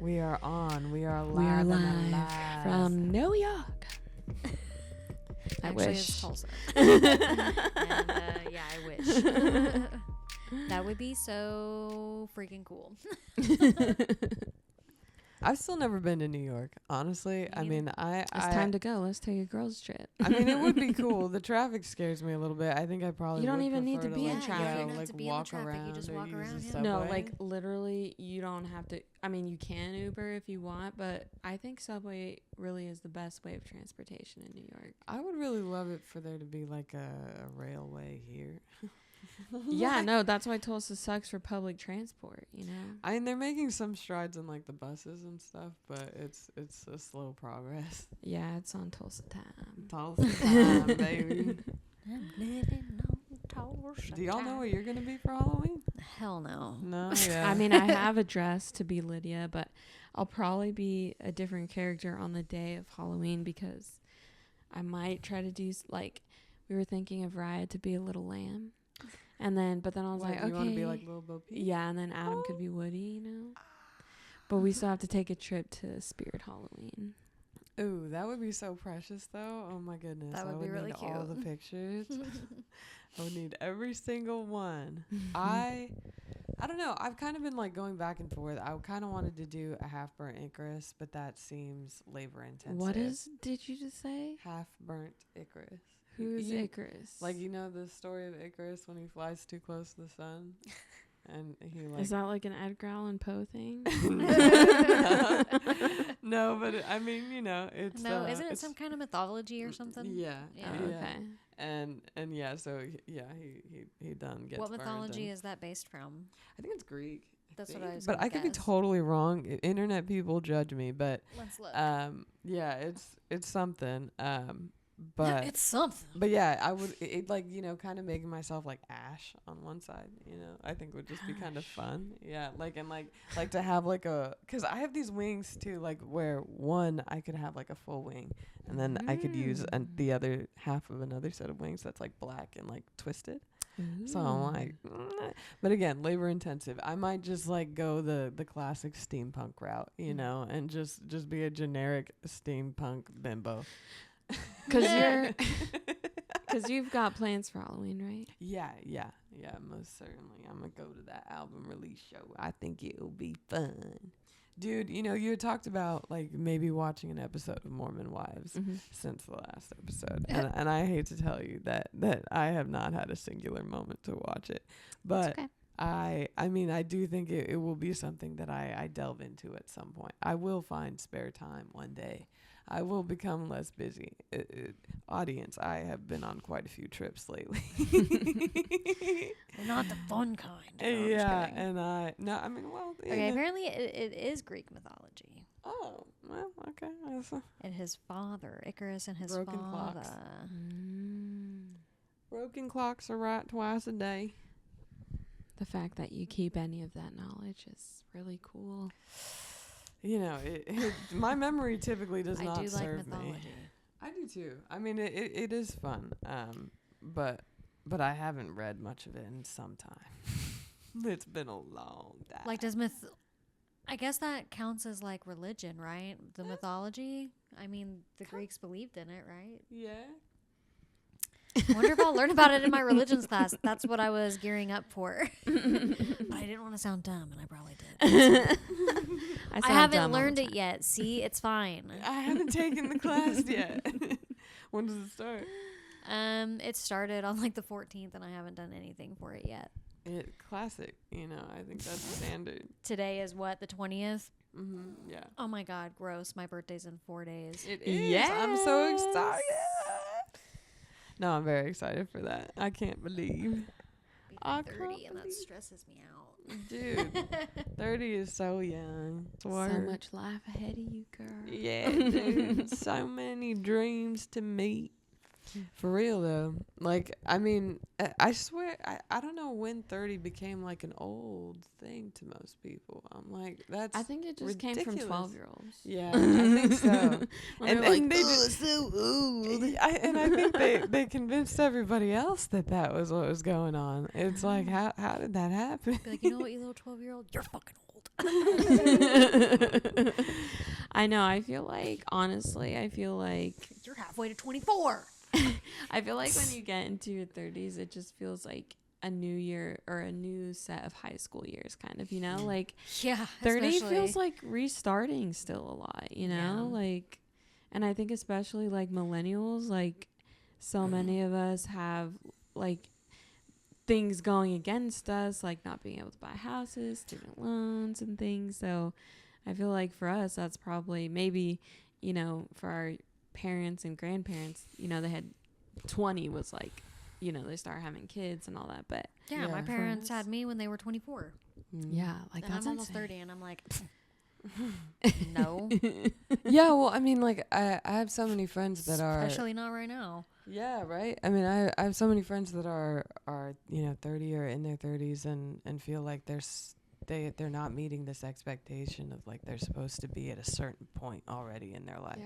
We are on. We are live. We are and live alive. from New York. I Actually, wish. it's Tulsa. And, yeah, I wish. That would be so freaking cool. I've still never been to New York, honestly. I mean, It's time to go. Let's take a girls trip. I mean, it would be cool. The traffic scares me a little bit. I think I probably You don't would even need prefer to be in like, traffic. go, You don't have like to be in the walk traffic. You around just or walk use around, the yeah. subway. No, like literally, you don't have to. I mean, you can Uber if you want, but I think subway really is the best way of transportation in New York. I would really love it for there to be like a railway here. Yeah, no, that's why Tulsa sucks for public transport, you know? I mean, they're making some strides in like the buses and stuff, but it's a slow progress. Yeah, it's on Tulsa time. Tulsa time, baby. I'm living on Tulsa. Do y'all know what you're gonna be for Halloween? Hell no. No, yeah. I mean, I have a dress to be Lydia, but I'll probably be a different character on the day of Halloween because I might try to do, like, we were thinking of Raya to be a little lamb. And then, but then I was What, like, you okay. want to be like Little Bo Peep? Yeah, and then Adam could be Woody, you know? But we still have to take a trip to Spirit Halloween. Ooh, that would be so precious, though. Oh my goodness, That I would be really need all the cute. pictures. I would need every single one. I don't know. I've kind of been like going back and forth. I kind of wanted to do a half burnt Icarus, but that seems labor intensive. What did you just say? half burnt Icarus? Who is You- Icarus? Like, you know the story of Icarus when he flies too close to the sun, and he like. Is that like an Edgar Allan Poe thing? No, but I mean, you know, it's No, isn't it it's- some kind of mythology or something? Yeah, Yeah. Oh, yeah. okay. And yeah, so he done gets What burned mythology and- is that based from? I think it's Greek. That's what think, I was But gonna I could be guess. totally wrong. Internet people judge me, but Let's look. yeah, it's something. But it's something. but yeah, I would it like, you know, kind of making myself like Ash on one side, you know, I think would just be kind of fun. Yeah, like and like to have like because I have these wings too, like where one I could have like a full wing, and then I could use the other half of another set of wings that's like black and like twisted. So I'm like, but again, labor intensive. I might just like go the classic steampunk route, you know, and just be a generic steampunk bimbo. Because you've got plans for Halloween, right? Yeah, most certainly. I'm gonna go to that album release show. I think it'll be fun. Dude, you know, you had talked about like maybe watching an episode of Mormon Wives since the last episode. And I hate to tell you that I have not had a singular moment to watch it. But okay. I mean, I do think it will be something that I delve into at some point. I will find spare time one day. I will become less busy. Audience, I have been on quite a few trips lately. Not the fun kind. No, I'm just Yeah, kidding. and I mean, well, Okay, apparently it is Greek mythology. oh, well, okay. And his father, Icarus and his Broken father. clocks. Broken clocks are right twice a day. The fact that you keep any of that knowledge is really cool. You know, my memory typically does I not do like serve me. mythology. I do too. I mean, it is fun. But I haven't read much of it in some time. It's been a long time. Like, I guess that counts as like religion, right? The mythology. I mean, the Greeks believed in it, right? Yeah. I wonder if I'll learn about it in my religions class. That's what I was gearing up for. But I didn't want to sound dumb, and I probably did. I haven't learned it yet. See, it's fine. I haven't taken the class yet. When does it start? It started on like the 14th, and I haven't done anything for it yet. Classic. You know, I think that's standard. Today is what, the 20th? Yeah. Oh my God, gross! My birthday's in 4 days. It is. Yes. I'm so excited. No, I'm very excited for that. I can't believe. I 30, can't and that believe- stresses me out. Dude, 30 is so young. So much life ahead of you, girl. Yeah, dude. So many dreams to meet. For real, though. Like, I mean, I swear, I don't know when 30 became, like, an old thing to most people. I'm like, that's I think it just came from ridiculous. 12-year-olds. Yeah, I think so. And they're like, they "Oh, just, so old." I think they convinced everybody else that was what was going on. It's like, how did that happen? Be like, you know what, you little 12-year-old, you're fucking old. I know. I feel like, honestly, you're halfway to 24. I feel like when you get into your 30s, it just feels like a new year or a new set of high school years, kind of, you know, like 30 feels like restarting still a lot, you know, like, and I think especially like millennials, like so many of us have like things going against us, like not being able to buy houses, student loans and things. So I feel like for us, that's probably maybe, you know, for our parents and grandparents, you know, they had 20 was like, you know, they start having kids and all that. But my parents had me when they were 24. Yeah, like and that's I'm almost insane. 30 and I'm like, no. Yeah, well, I mean, like I have so many friends that are, especially not right now. yeah, right. I mean, I have so many friends that are you know 30 or in their 30s and feel like they're not meeting this expectation of like they're supposed to be at a certain point already in their life.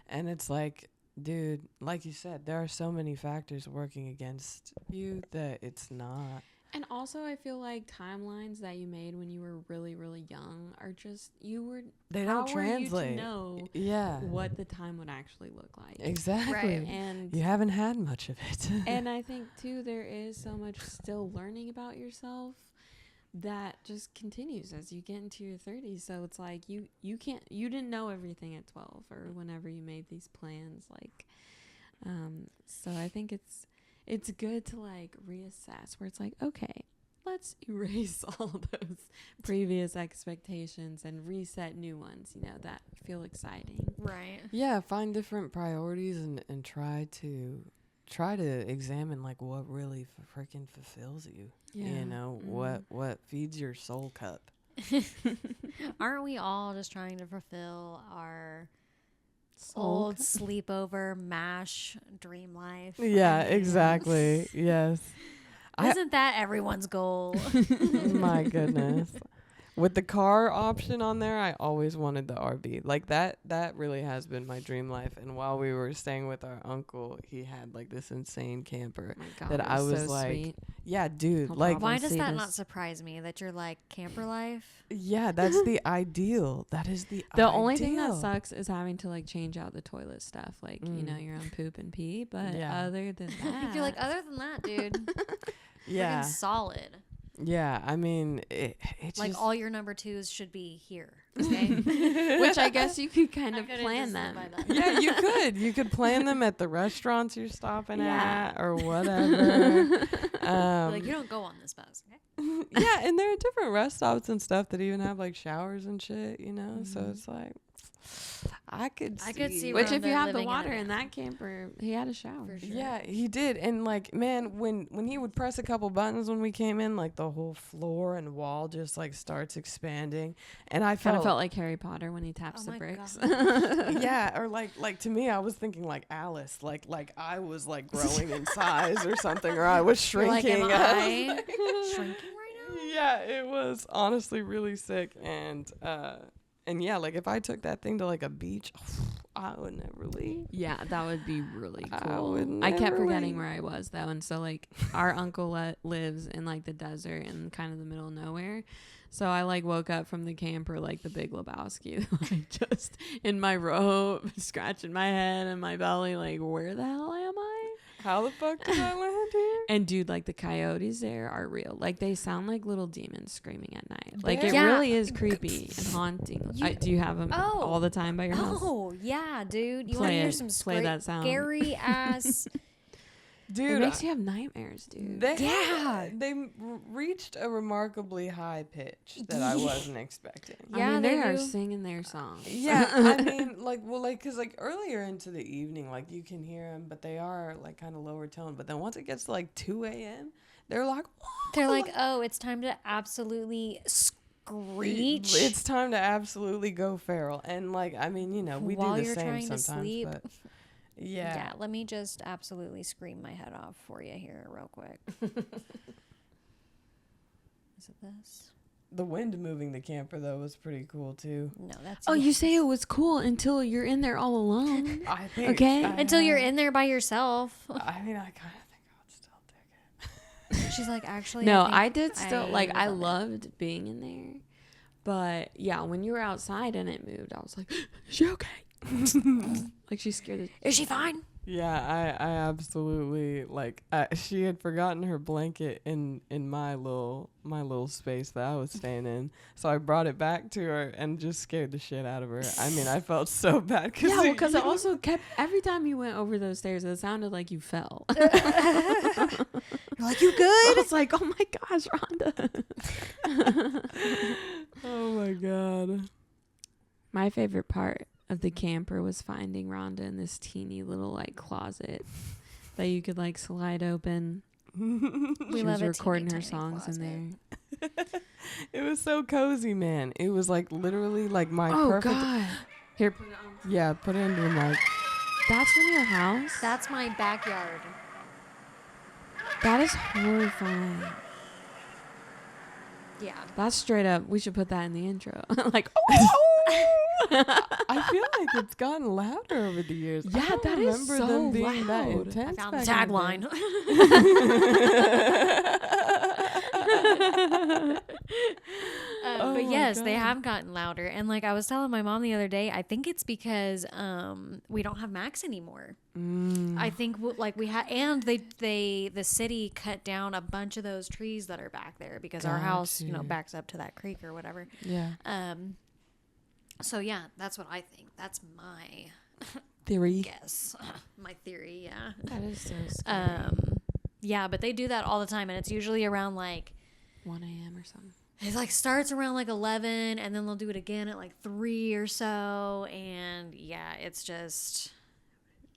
And it's like, dude, like you said, there are so many factors working against you that it's not. And also, I feel like timelines that you made when you were really, really young are just, they don't translate. You to know what what the time would actually look like. Exactly. Right. And you haven't had much of it. and I think, too, there is so much still learning about yourself that just continues as you get into your 30s. So it's like you didn't know everything at 12 or whenever you made these plans, like so I think it's good to like reassess where it's like, okay, let's erase all those previous expectations and reset new ones, you know, that feel exciting. Right. Yeah, find different priorities and try to examine like what really freaking fulfills you. You know, what feeds your soul cup. Aren't we all just trying to fulfill our old sleepover MASH dream life? Yeah, exactly. Yes. Isn't that everyone's goal? My goodness. With the car option on there, I always wanted the RV. Like that really has been my dream life. And while we were staying with our uncle, he had like this insane camper that I was so like, sweet. Yeah, dude, like why does that not surprise me that you're like camper life? Yeah, that's the ideal. That is the only thing that sucks is having to like change out the toilet stuff, like you know, your own poop and pee, but other than that, you're like, other than that, dude, yeah, solid. Yeah, I mean, it like just, all your number twos should be here, okay? Which I guess you could kind of plan them. Yeah, you could plan them at the restaurants you're stopping at or whatever. Like, you don't go on this bus, okay? Yeah, and there are different rest stops and stuff that even have like showers and shit, you know. Mm-hmm. So it's like I could see which if you have the water in that camper, he had a shower. For sure. Yeah, he did. And like, man, when he would press a couple buttons when we came in, like the whole floor and wall just like starts expanding. And I kind of felt like Harry Potter when he taps the bricks. Yeah, or like to me, I was thinking like Alice, like I was like growing in size or something, or I was shrinking. Like, am I shrinking right now? Yeah, it was honestly really sick. And yeah, like if I took that thing to like a beach, I would never leave. Yeah, that would be really cool. I kept forgetting where I was though. And so like our uncle lives in like the desert in kind of the middle of nowhere. So I like woke up from the camper like the Big Lebowski, like just in my robe, scratching my head and my belly, like where the hell am I? How the fuck did I land here? And dude, like the coyotes there are real. Like they sound like little demons screaming at night. Like it really is creepy and haunting. Do you have them all the time by your house? Oh yeah, dude. You want to hear some that sound. Scary ass? Dude, it makes you have nightmares, dude. They reached a remarkably high pitch that I wasn't expecting. Yeah, I mean, they are singing their song. Yeah, I mean, because earlier into the evening, like you can hear them, but they are like kind of lower tone. But then once it gets to like 2 a.m., they're like, oh, it's time to absolutely screech. It's time to absolutely go feral. And like, I mean, you know, we while do the you're same trying sometimes, to sleep. but. Yeah. Yeah, let me just absolutely scream my head off for you here real quick. Is it this? The wind moving the camper, though, was pretty cool, too. No, that's... Oh, you say it was cool until you're in there all alone? I think... Okay? Until you're in there by yourself. I mean, I kind of think I would still dig it. She's like, actually... No, I did still... I loved being in there. But yeah, when you were outside and it moved, I was like, is she okay? Like she scared Is she fine? Yeah, I absolutely like. She had forgotten her blanket in my little space that I was staying in, so I brought it back to her and just scared the shit out of her. I mean, I felt so bad because it also kept every time you went over those stairs, it sounded like you fell. You're like, you good? I was like, oh my gosh, Rhonda. Oh my god. My favorite part of the camper was finding Rhonda in this teeny little like closet that you could like slide open. She was recording her songs in there. It was so cozy, man. It was like literally like my perfect. God. Here, put it on. Yeah, put it into the mic. That's from your house? That's my backyard. That is horrifying. Yeah. That's straight up. We should put that in the intro. Like, oh! I feel like it's gotten louder over the years. Yeah, I don't that is remember so them being that loud. intense. I found the back in tagline. But yes, they have gotten louder. And like I was telling my mom the other day, I think it's because we don't have Max anymore. I think we had, and the city cut down a bunch of those trees that are back there because our house, backs up to that creek or whatever. Yeah. So yeah, that's what I think. That's my Theory. guess. My theory, yeah. That is so scary. Yeah, but they do that all the time, and it's usually around like 1 a.m. or something. it like starts around like 11, and then they'll do it again at like 3 or so, and yeah, it's just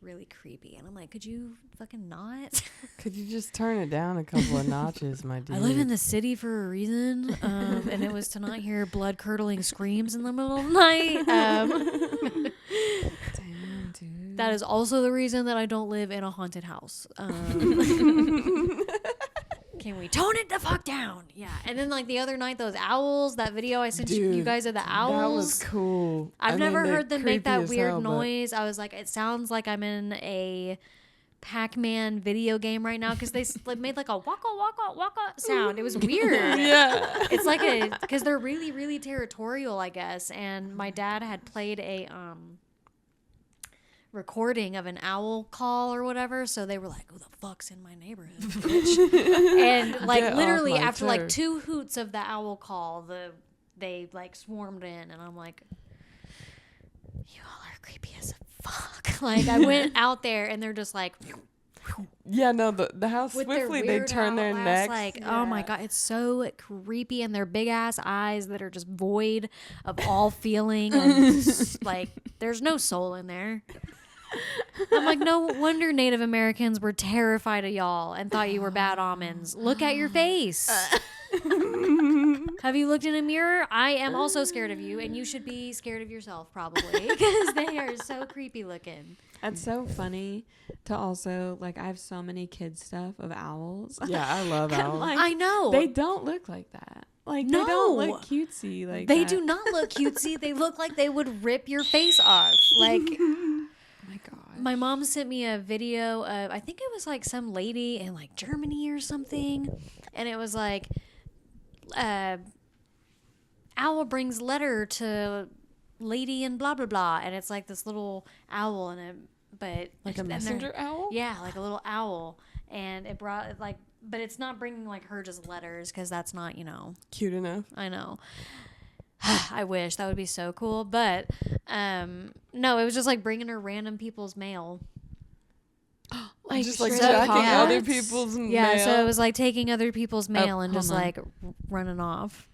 really creepy. And I'm like, could you fucking not? Could you just turn it down a couple of notches, my dude? I live in the city for a reason, and it was to not hear blood-curdling screams in the middle of the night. Damn, dude. That is also the reason that I don't live in a haunted house. Can we tone it the fuck down? Yeah. And then like the other night, those owls, that video I sent you guys of the owls. That was cool. I've never heard them make that weird hell, noise. I was like, it sounds like I'm in a Pac-Man video game right now because they made like a waka waka waka sound. It was weird. Yeah. It's like because they're really, really territorial, I guess. And my dad had played a recording of an owl call or whatever, so they were like, who the fuck's in my neighborhood, bitch? And like Get literally off my after like turf. 2 hoots of the owl call, they like swarmed in, and I'm like, you all are creepy as fuck. Like I went out there and they're just like Yeah, no, the how with their swiftly they weird turn their outlast, necks. like oh my god, it's so creepy, and their big ass eyes that are just void of all feeling, and like there's no soul in there. I'm like, no wonder Native Americans were terrified of y'all and thought you were bad omens. Look at your face. Have you looked in a mirror? I am also scared of you, and you should be scared of yourself probably because they are so creepy looking. It's so funny to also, like, I have so many kid stuff of owls. Yeah, I love And, owls. like, I know. They don't look like that. Like, No. they don't look cutesy like They that. do not look cutesy. They look like they would rip your face off. Like, Oh my god. my mom sent me a video of, I think it was like some lady in like Germany or something. And it was like, owl brings letter to lady and blah, blah, blah. And it's like this little owl and but Like a and they're- messenger owl? Yeah, like a little owl. And it brought like, but it's not bringing like her just letters because that's not, Cute enough. I know. I wish that would be so cool, but no, it was just like bringing her random people's mail. Like just like straight up jacking yeah. other people's Yeah, mail. so it was like taking other people's mail and hold just on. like running off.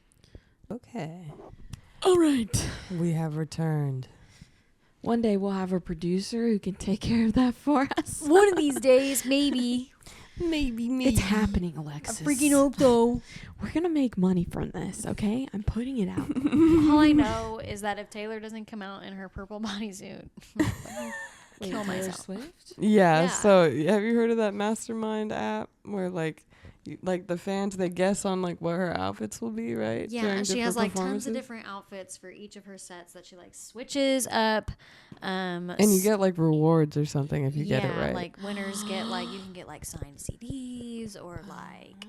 Okay. All right. We have returned. One day we'll have a producer who can take care of that for us. One of these days, maybe. Maybe. It's happening, Alexis. hope though. We're going to make money from this, okay? I'm putting it out. All I know is that if Taylor doesn't come out in her purple bodysuit, kill myself. Swift? Yeah, Yeah. so have you heard of that Mastermind app where like the fans, they guess on like what her outfits will be, right? Yeah, during and she has different like tons of performances? different outfits for each of her sets that she like switches up. And you get like rewards or something if you get it right. Like winners get like you can get like signed CDs or like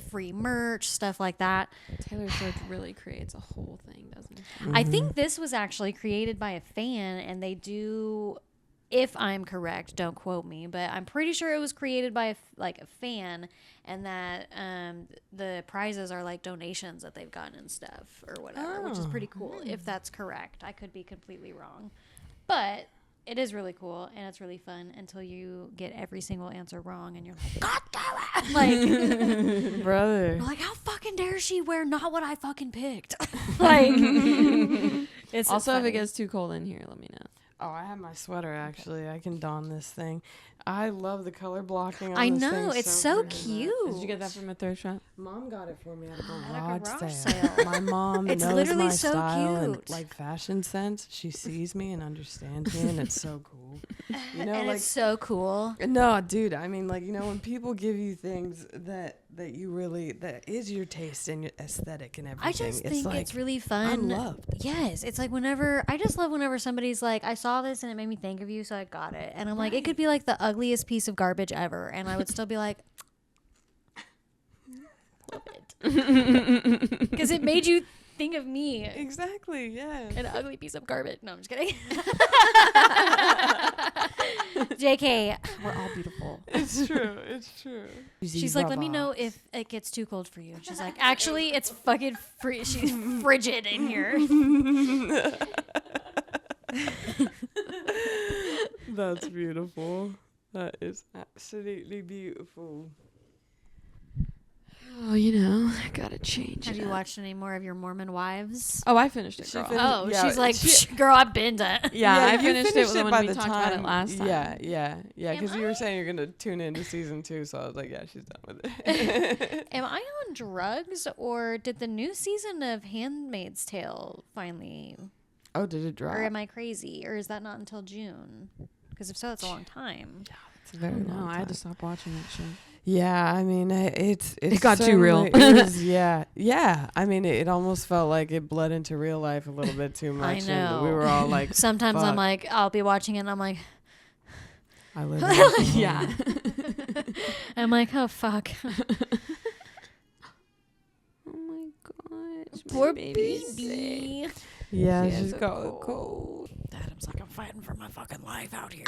free merch, stuff like that. Taylor Swift really creates a whole thing, doesn't she? Mm-hmm. I think this was actually created by a fan, and they do, if I'm correct, don't quote me, but I'm pretty sure it was created by a fan, and that the prizes are like donations that they've gotten and stuff or whatever, which is pretty cool. If that's correct, I could be completely wrong, but it is really cool and it's really fun until you get every single answer wrong, and you're like, God damn it! Like, brother. like, how fucking dare she wear not what I fucking picked? Like, it's Also, funny. if it gets too cold in here, let me know. Oh, I have my sweater, actually. I can don this thing. I love the color blocking on I this know, thing it's so freaking cute. Did you get that from a thrift shop? Mom got it for me at a At a garage garage sale. sale. My mom It's knows literally my so style and cute. like fashion sense. She sees me and understands me, and it's so cool. You know, And like it's so cool. no, dude. I mean, like, when people give you things that you really, that is your taste and your aesthetic and everything. I just it's think like, it's really fun. I'm loved. Yes, it's like I just love whenever somebody's like, I saw this and it made me think of you, so I got it. And I'm like, it could be like the ugliest piece of garbage ever, and I would still be like, love it. Because it made you think of me. Exactly. Yeah. An ugly piece of garbage. No, I'm just kidding. JK, we're all beautiful. It's true. It's true. She's like, let me know if it gets too cold for you. She's like, actually, it's fucking she's frigid in here. That's beautiful. That is absolutely beautiful. Oh, I gotta change. Have you watched any more of your Mormon Wives? Oh, I finished it, She girl. finished- Oh, Yeah, she's like, she- "Psh, girl, I've been done. Yeah, I you finished it when by we the talked about it last time. Yeah. Am Because you were I? saying you're gonna tune into season 2, so I was like, yeah, she's done with it. Am I on drugs, or did the new season of Handmaid's Tale finally, Oh, did it drop? or am I crazy, or is that not until June? Because if so, that's a long time. It's a very No, long I had to time. stop watching that show. Yeah, I mean, it's It got too real. certainly- It was, yeah. I mean, it almost felt like it bled into real life a little bit too much. I And we know. were all like, Sometimes I'm fuck. like, I'll be watching it, and I'm like, I live. in Oklahoma. Yeah. I'm like, oh fuck, Oh my gosh. my poor baby's sick. baby. Yeah, She has she's a got a cold. cold. Adam's like, I'm fighting for my fucking life out here.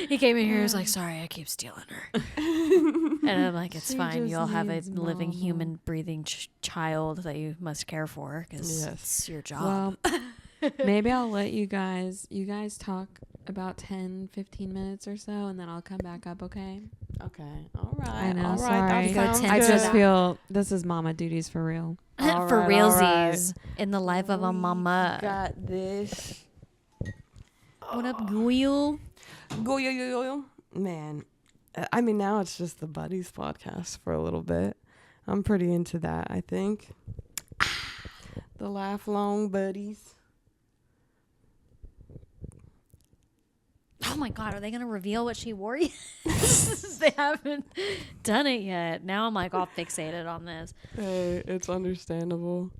He came in here, he was like, sorry, I keep stealing her. And I'm like, it's She fine. just You'll have a needs living, mama. human, breathing child that you must care for, because Yes. it's your job. Well, maybe I'll let you guys talk about 10, 15 minutes or so, and then I'll come back up, okay? Okay, all right. I know, all sorry. right. Go That sounds 10 I to just that. feel this is mama duties for real. All For right, all realsies, in the life of a We mama. got this. What up, Goyle? Go yo. Man, I mean, now it's just the Buddies podcast for a little bit. I'm pretty into that, I think. The Laugh Long Buddies. Oh my God, are they going to reveal what she wore yet? They haven't done it yet. Now I'm like all fixated on this. Hey, it's understandable.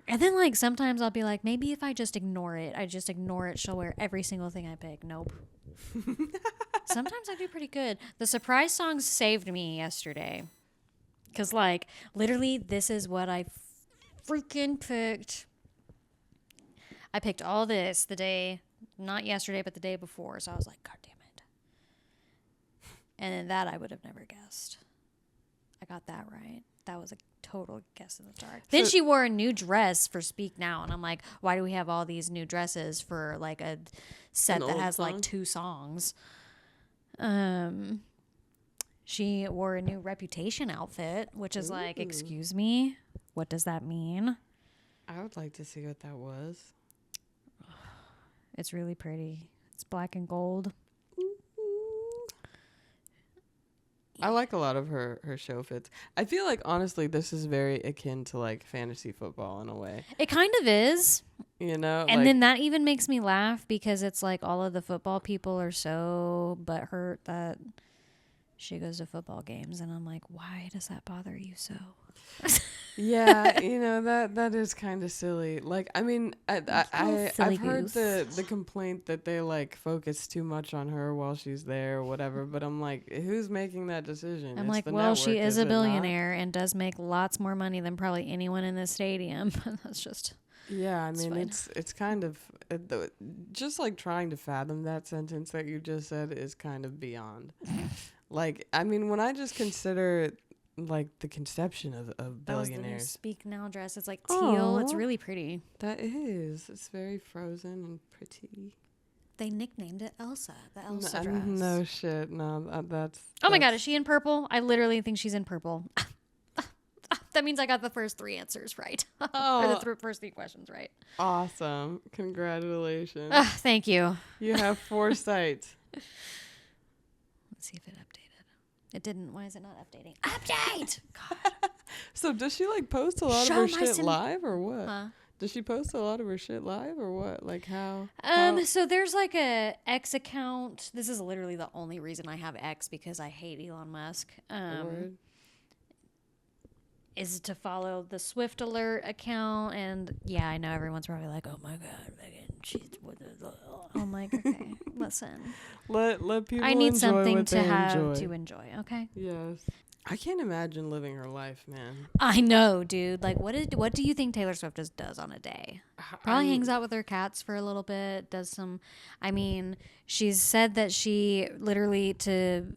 And then like sometimes I'll be like, maybe if I just ignore it, she'll wear every single thing I pick. Nope. Sometimes I do pretty good. The surprise songs saved me yesterday. Because like literally this is what I freaking picked. I picked all this the day, not yesterday, but the day before. So I was like, God damn it. And then that I would have never guessed. I got that right. That was a total guess in the dark. Then So- she wore a new dress for Speak Now. And I'm like, why do we have all these new dresses for like a set An that old has like song? 2 songs? She wore a new Reputation outfit, which is like, Ooh. excuse me, what does that mean? I would like to see what that was. It's really pretty. It's black and gold. I like a lot of her show fits. I feel like, honestly, this is very akin to like fantasy football in a way. It kind of is. You know? And like, then that even makes me laugh because it's like all of the football people are so butthurt that she goes to football games. And I'm like, why does that bother you so? Yeah, that is kind of silly. Like, I mean, I've heard the complaint that they like focus too much on her while she's there or whatever. But I'm like, who's making that decision? I'm It's like, the well, network, she is a it not? billionaire and does make lots more money than probably anyone in this stadium. That's just. Yeah, I mean, fine. it's kind of just like trying to fathom that sentence that you just said is kind of beyond. Like, I mean, when I just consider like the conception of That billionaires. was the new Speak Now dress. It's like teal. Aww. It's really pretty. That is. It's very frozen and pretty. They nicknamed it Elsa, the Elsa dress. No shit. No, that's. Oh my God, is she in purple? I literally think she's in purple. That means I got the first 3 answers right. Or the first 3 questions right. Awesome. Congratulations. Thank you. You have foresight. Let's see if it updated. It didn't. Why is it not updating? Update! God. So does she like post a lot Show of her shit live or what? Huh? Does she post a lot of her shit live or what? Like how? So there's like a X account. This is literally the only reason I have X because I hate Elon Musk. Is to follow the Swift Alert account, and yeah, I know everyone's probably like, "Oh my God, Megan, she's." I'm like, okay, listen. Let people. I need enjoy something what to they have enjoy. to enjoy. Okay. Yes. I can't imagine living her life, man. I know, dude. Like, what do you think Taylor Swift does on a day? Probably hangs out with her cats for a little bit. Does some. I mean, she's said that she literally to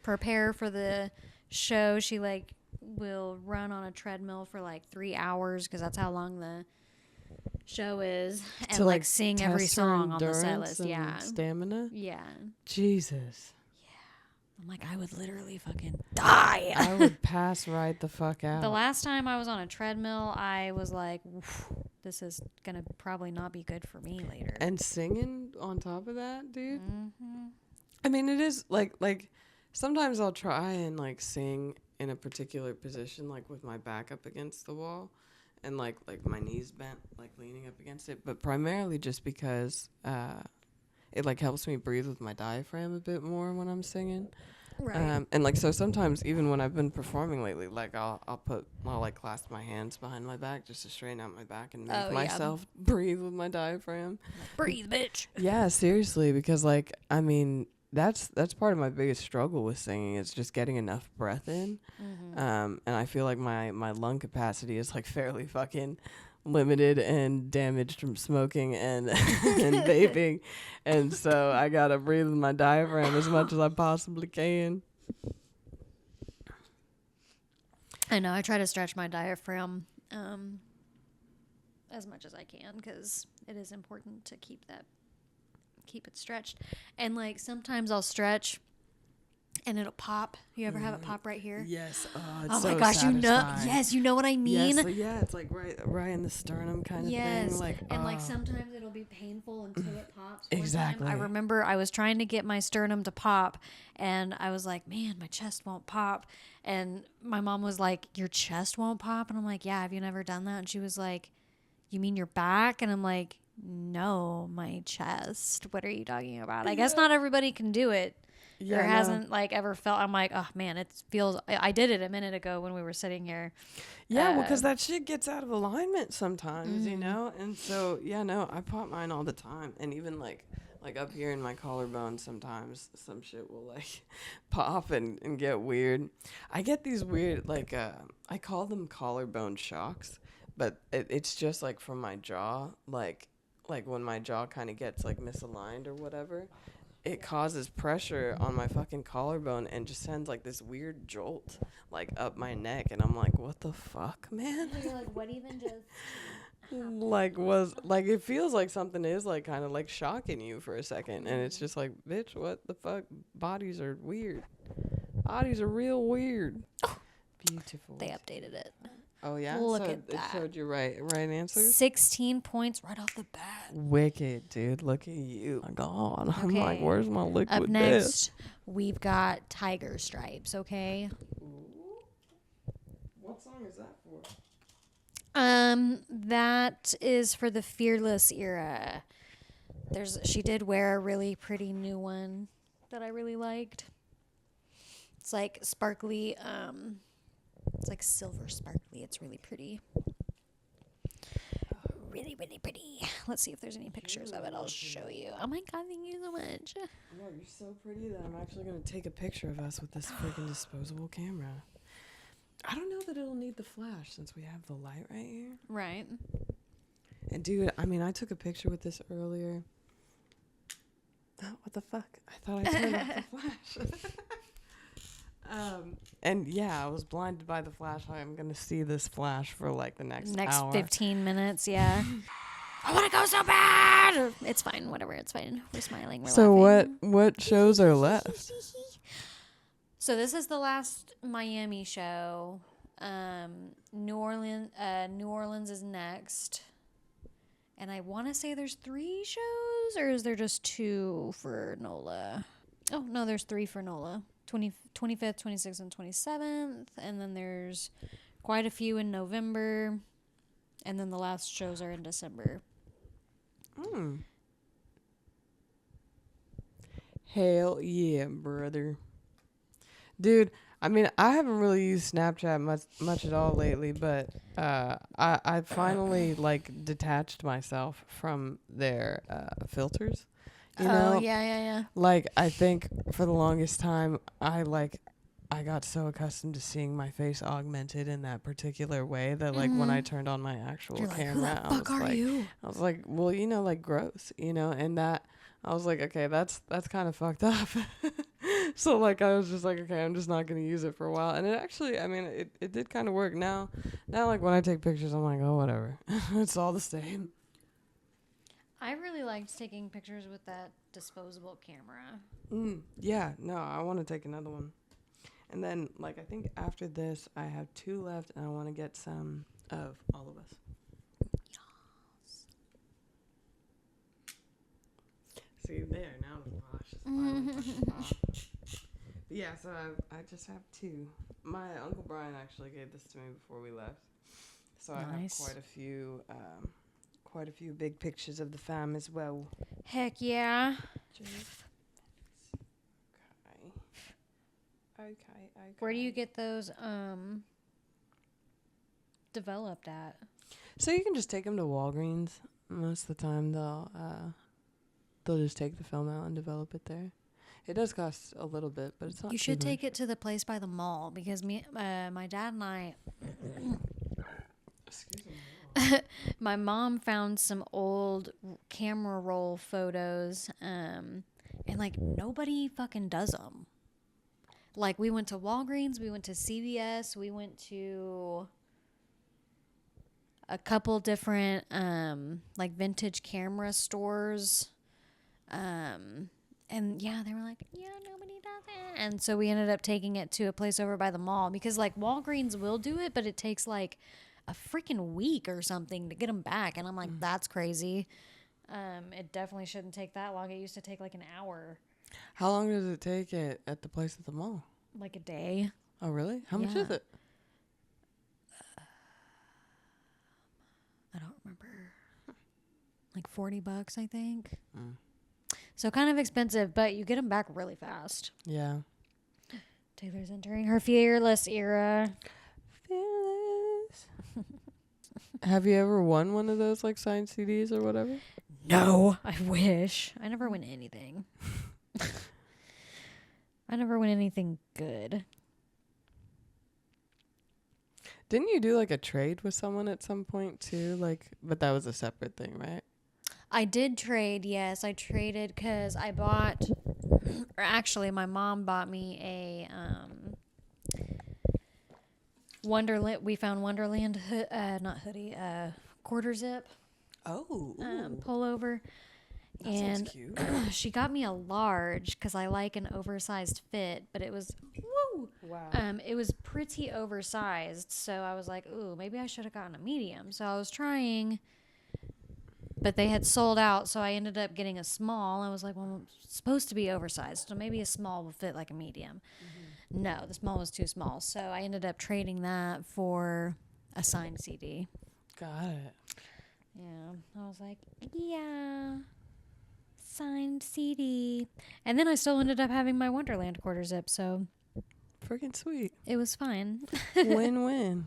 prepare for the show, she like will run on a treadmill for like 3 hours because that's how long the show is, and to like sing every song on the set list. And Yeah, stamina. yeah. Jesus. I'm like, I would literally fucking die. I would pass right the fuck out. The last time I was on a treadmill, I was like, this is gonna probably not be good for me later. And singing on top of that, dude. Mm-hmm. I mean, it is like sometimes I'll try and like sing in a particular position, like with my back up against the wall and like my knees bent, like leaning up against it, but primarily just because it like helps me breathe with my diaphragm a bit more when I'm singing. Right. And like so sometimes even when I've been performing lately, like I'll like clasp my hands behind my back just to straighten out my back and make myself breathe with my diaphragm. Breathe, bitch. Yeah, seriously, because like I mean that's part of my biggest struggle with singing is just getting enough breath in. Mm-hmm. And I feel like my lung capacity is like fairly fucking limited and damaged from smoking and and vaping, and so I gotta breathe with my diaphragm as much as I possibly can. I know. I try to stretch my diaphragm as much as I can because it is important to keep it stretched. And like sometimes I'll stretch and it'll pop. You ever have it pop right here? Yes. Oh my gosh, satisfying. you know what I mean? Yes, yeah, it's like right in the sternum kind of thing. Like, and like sometimes it'll be painful until it pops. Exactly. One time, I remember I was trying to get my sternum to pop, and I was like, man, my chest won't pop. And my mom was like, your chest won't pop? And I'm like, yeah, have you never done that? And she was like, you mean your back? And I'm like, no, my chest. What are you talking about? I guess not everybody can do it. Yeah, or hasn't like ever felt. I'm like, oh man, it feels. I did it a minute ago when we were sitting here. Yeah, well, because that shit gets out of alignment sometimes, you know. And so yeah, no, I pop mine all the time, and even like up here in my collarbone, sometimes some shit will like pop and get weird. I get these weird like I call them collarbone shocks, but it's just like from my jaw, like when my jaw kind of gets like misaligned or whatever. It causes pressure on my fucking collarbone and just sends like this weird jolt like up my neck, and I'm like, what the fuck, man? You're like, what even just like it feels like something is like kind of like shocking you for a second, and it's just like, bitch, what the fuck? Bodies are weird. Bodies are real weird. Beautiful. They updated it. Oh yeah, Look so at that. It showed you right answer. 16 points right off the bat. Wicked, dude. Look at you. Oh my God. Okay. I'm like, where's my liquid Up next, we've got Tiger Stripes. Okay. What song is that for? That is for the Fearless era. She did wear a really pretty new one that I really liked. It's like sparkly. It's like silver sparkly. It's really pretty. Really, really pretty. Let's see if there's any pictures of it. I'll show you. Oh my god, thank you so much. Well, you're so pretty that I'm actually going to take a picture of us with this freaking disposable camera. I don't know that it'll need the flash since we have the light right here. Right. And dude, I mean, I took a picture with this earlier. Oh, what the fuck? I thought I turned off the flash. And yeah, I was blinded by the flash. I'm going to see this flash for like the next hour. 15 minutes, yeah. I want to go so bad. It's fine, whatever. It's fine. We're smiling. We're so laughing. what shows are left? So this is the last Miami show. New Orleans is next. And I want to say there's 3 shows, or is there just 2 for NOLA? Oh, no, there's 3 for NOLA. 25th, 26th, and 27th. And then there's quite a few in November. And then the last shows are in December. Hell yeah, brother. Dude, I mean, I haven't really used Snapchat much at all lately, but I finally like detached myself from their filters. You know? Yeah. Like, I think for the longest time, I got so accustomed to seeing my face augmented in that particular way that like when I turned on my actual camera, who the fuck are you? I was like, well, you know, like gross, you know, and that I was like, okay, that's kind of fucked up. So like I was just like, okay, I'm just not gonna use it for a while, and it actually, I mean, it did kind of work. Now like when I take pictures, I'm like, oh whatever, it's all the same. I really liked taking pictures with that disposable camera. Yeah, no, I want to take another one. And then, like, I think after this, I have 2 left, and I want to get some of all of us. Yes. See, there, now the flash is yeah, so I just have 2. My Uncle Brian actually gave this to me before we left. So I have quite a few big pictures of the fam as well. Heck yeah. Okay. Where do you get those developed at? So you can just take them to Walgreens. Most of the time they'll just take the film out and develop it there. It does cost a little bit, but it's not. You should take it to the place by the mall because my dad and I. Excuse me. My mom found some old camera roll photos, and like nobody fucking does them. Like we went to Walgreens, we went to CVS, we went to a couple different like vintage camera stores, and yeah, they were like, yeah, nobody does it, and so we ended up taking it to a place over by the mall because like Walgreens will do it, but it takes like a freaking week or something to get them back, and I'm like, that's crazy. It definitely shouldn't take that long. It used to take like an hour. How long does it take it at the place at the mall? Like a day. Oh, really? How much is it? I don't remember. Like $40, I think. So kind of expensive, but you get them back really fast. Yeah. Taylor's entering her fearless era. Fearless. Have you ever won one of those like signed CDs or whatever? No, I wish. I never win anything. I never win anything good. Didn't you do like a trade with someone at some point too? Like, but that was a separate thing, right? I did trade, yes. I traded because I bought, or actually my mom bought me a Wonderland. We found Wonderland, not hoodie, quarter zip. Oh. Pullover. That and sounds cute. She got me a large because I like an oversized fit, but it was, Wow. it was pretty oversized. So I was like, ooh, maybe I should have gotten a medium. So I was trying, but they had sold out. So I ended up getting a small. I was like, well, it's supposed to be oversized. So maybe a small will fit like a medium. Mm-hmm. No, the small was too small. So I ended up trading that for a signed CD. Got it. Yeah. I was like, yeah. Signed CD. And then I still ended up having my Wonderland quarter zip. So Freaking sweet. It was fine. Win-win.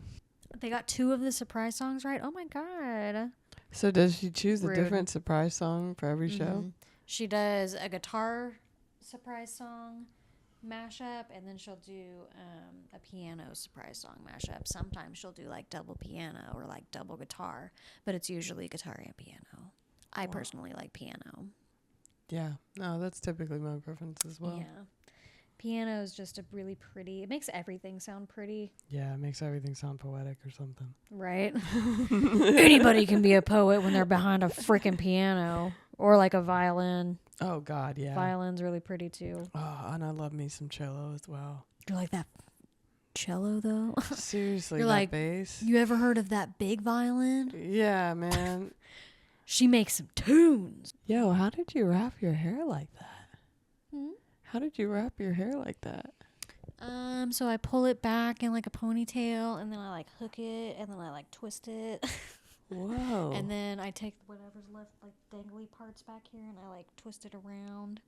They got 2 of the surprise songs right. Oh my God. So does she choose a Rude. different surprise song for every show? She does a guitar surprise song mashup, and then she'll do a piano surprise song mashup. Sometimes she'll do like double piano or like double guitar, but it's usually guitar and piano. I personally like piano. Yeah. No, that's typically my preference as well. Yeah. Piano is just a really pretty, it makes everything sound pretty. Yeah, it makes everything sound poetic or something. Right? Anybody can be a poet when they're behind a freaking piano or like a violin. Oh, God, yeah. Violin's really pretty too. Oh, and I love me some cello as well. You're like that cello though? Seriously, You're that like, bass. You ever heard of that big violin? Yeah, man. She makes some tunes. Yo, how did you wrap your hair like that? Hmm? How did you wrap your hair like that? So I pull it back in like a ponytail, and then I like hook it, and then I like twist it. Whoa. And then I take whatever's left, like dangly parts back here, and I like twist it around.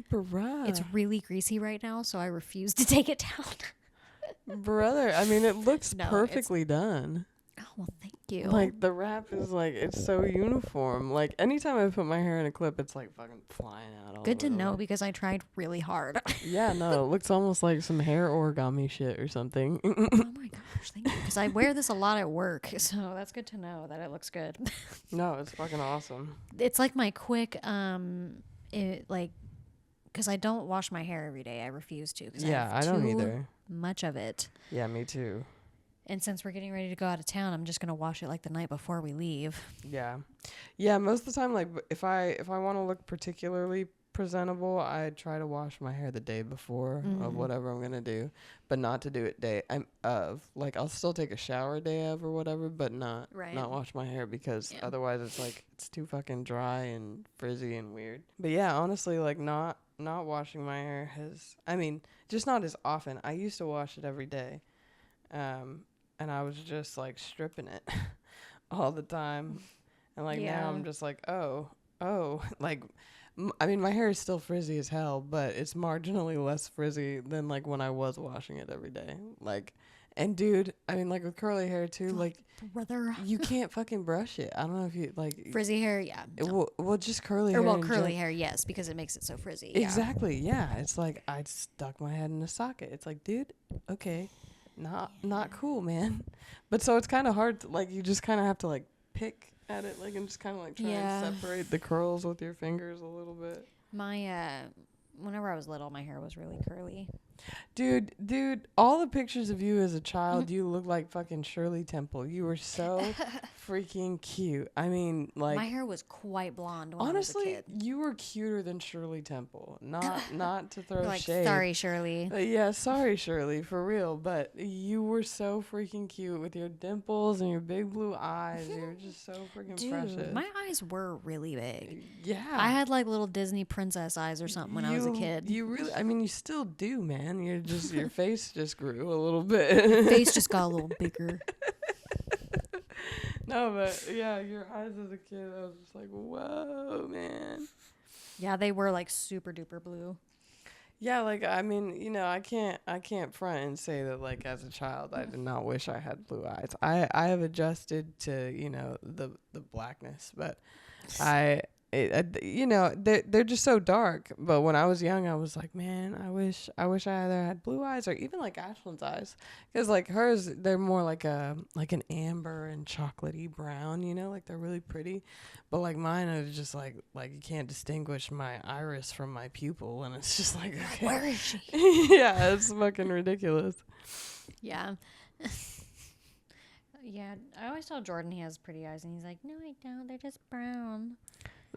Bruh. It's really greasy right now, so I refuse to take it down. Brother, I mean, it looks No, perfectly done. Oh, well, thank you. Like, the wrap is, like, it's so uniform. Like, anytime I put my hair in a clip, it's, like, fucking flying out all Good to over the know, way. because I tried really hard. Yeah, no, it looks almost like some hair origami shit or something. Oh my gosh, thank you. Because I wear this a lot at work, so that's good to know that it looks good. No, it's fucking awesome. It's like my quick, because I don't wash my hair every day. I refuse to. Yeah, I don't either. Much of it. Yeah, me too. And since we're getting ready to go out of town, I'm just gonna wash it like the night before we leave. Yeah. Yeah, most of the time, like, if I want to look particularly presentable, I try to wash my hair the day before of whatever I'm gonna do, but not to do it day of. Like, I'll still take a shower day of or whatever, but not wash my hair, because otherwise it's like it's too fucking dry and frizzy and weird. But yeah, honestly, like, not washing my hair just not as often. I used to wash it every day, and I was just like stripping it all the time, and like now I'm just like oh like. My hair is still frizzy as hell, but it's marginally less frizzy than, like, when I was washing it every day. Like, and dude, I mean, like, with curly hair, too, like, brother, you can't fucking brush it. I don't know if you, like... Frizzy hair, yeah. No. Well, just curly hair. Curly hair, yes, because it makes it so frizzy. Exactly, yeah. It's like, I stuck my head in a socket. It's like, dude, okay, not cool, man. But so it's kind of hard to, like, you just kind of have to, like, pick at it, like, and just kind of like try and separate the curls with your fingers a little bit. My whenever I was little, my hair was really curly. Dude, all the pictures of you as a child, you look like fucking Shirley Temple. You were so freaking cute. I mean, like, my hair was quite blonde when honestly, I was a kid. you were cuter than Shirley Temple. Not to throw like, shade. sorry, Shirley. Yeah, sorry, Shirley, for real. But you were so freaking cute with your dimples and your big blue eyes. You were just so freaking precious. My eyes were really big. Yeah. I had like little Disney princess eyes or something when I was a kid. You really, I mean, you still do, man. You're just, your face just grew a little bit. Face just got a little bigger. No, but yeah, your eyes as a kid, I was just like, whoa, man. Yeah, they were like super duper blue. Yeah, like, I mean, you know, I can't front and say that, like, as a child, I did not wish I had blue eyes. I have adjusted to, you know, the blackness, but you know, they're just so dark. But when I was young, I was like, man, I wish I either had blue eyes or even like Ashlyn's eyes, because like hers, they're more like an amber and chocolatey brown, you know, like they're really pretty. But like mine are just like you can't distinguish my iris from my pupil, and it's just like, okay. Where is she? Yeah, it's fucking ridiculous. Yeah. Yeah, I always tell Jordan he has pretty eyes, and he's like, no, I don't. They're just brown.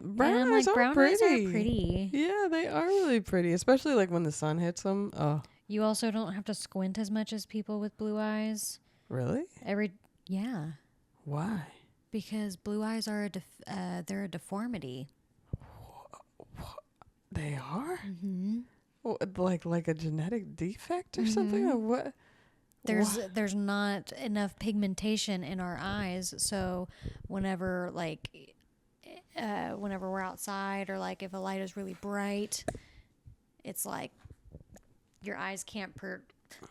Brown eyes brown are pretty. eyes are pretty. Yeah, they are really pretty, especially like when the sun hits them. Oh, you also don't have to squint as much as people with blue eyes. Really? Yeah. Why? Because blue eyes are they're a deformity. They are? Mm-hmm. Like a genetic defect or something, or what? There's not enough pigmentation in our eyes, so whenever we're outside, or like if a light is really bright, it's like your eyes can't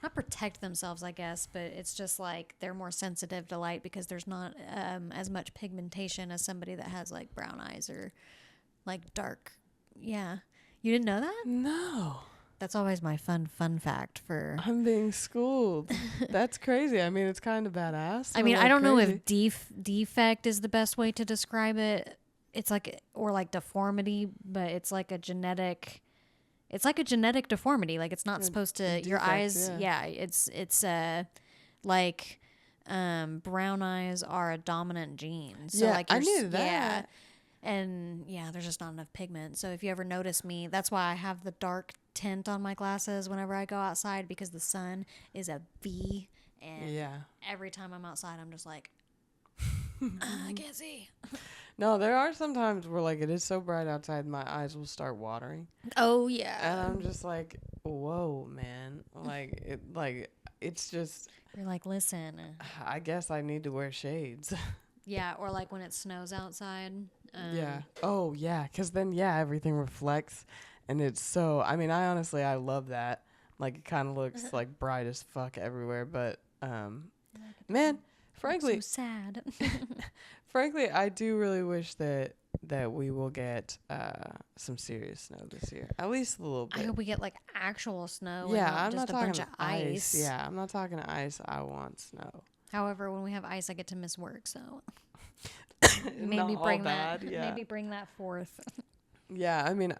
not protect themselves, I guess, but it's just like they're more sensitive to light because there's not as much pigmentation as somebody that has like brown eyes or like dark. Yeah. You didn't know that? No. That's always my fun fact for... I'm being schooled. That's crazy. I mean, it's kind of badass. I mean, I don't know if defect is the best way to describe it. It's like, or like deformity, but it's like a genetic... It's like a genetic deformity. Like it's not supposed to... Defect, your eyes... Yeah, it's like brown eyes are a dominant gene. So like I knew that. Yeah. And yeah, there's just not enough pigment. So if you ever notice me, that's why I have the dark tint on my glasses whenever I go outside, because the sun is a V. And every time I'm outside, I'm just like, I can't see. No, there are some times where like it is so bright outside, my eyes will start watering. Oh yeah. And I'm just like, whoa, man. It's just. You're like, listen. I guess I need to wear shades. Yeah, or like when it snows outside. Yeah. Oh, yeah. Because then, everything reflects. And it's so... I mean, I love that. Like, it kind of looks, like, bright as fuck everywhere. But, man, frankly... So sad. Frankly, I do really wish that we will get some serious snow this year. At least a little bit. I hope we get, like, actual snow. Yeah, and not I'm just not a talking bunch of ice. Yeah, I'm not talking ice. I want snow. However, when we have ice, I get to miss work, so... maybe bring that forth. Yeah, I mean,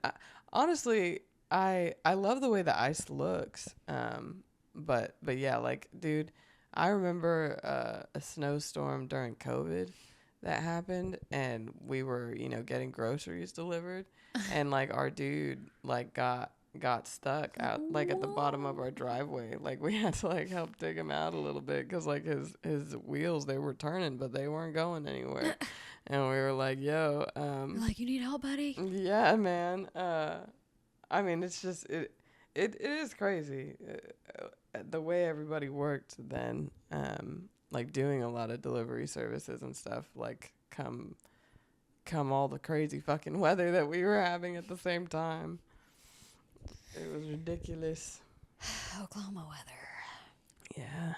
honestly, I love the way the ice looks. But yeah, like, dude, I remember a snowstorm during COVID that happened, and we were, getting groceries delivered, and like our dude like got stuck out like at the bottom of our driveway. Like we had to like help dig him out a little bit because like his wheels, they were turning but they weren't going anywhere. And we were like, yo, you're like, you need help, buddy? Yeah, man. I mean, it's just it is crazy the way everybody worked then, like doing a lot of delivery services and stuff, like come all the crazy fucking weather that we were having at the same time. It was ridiculous. Oklahoma weather. Yeah.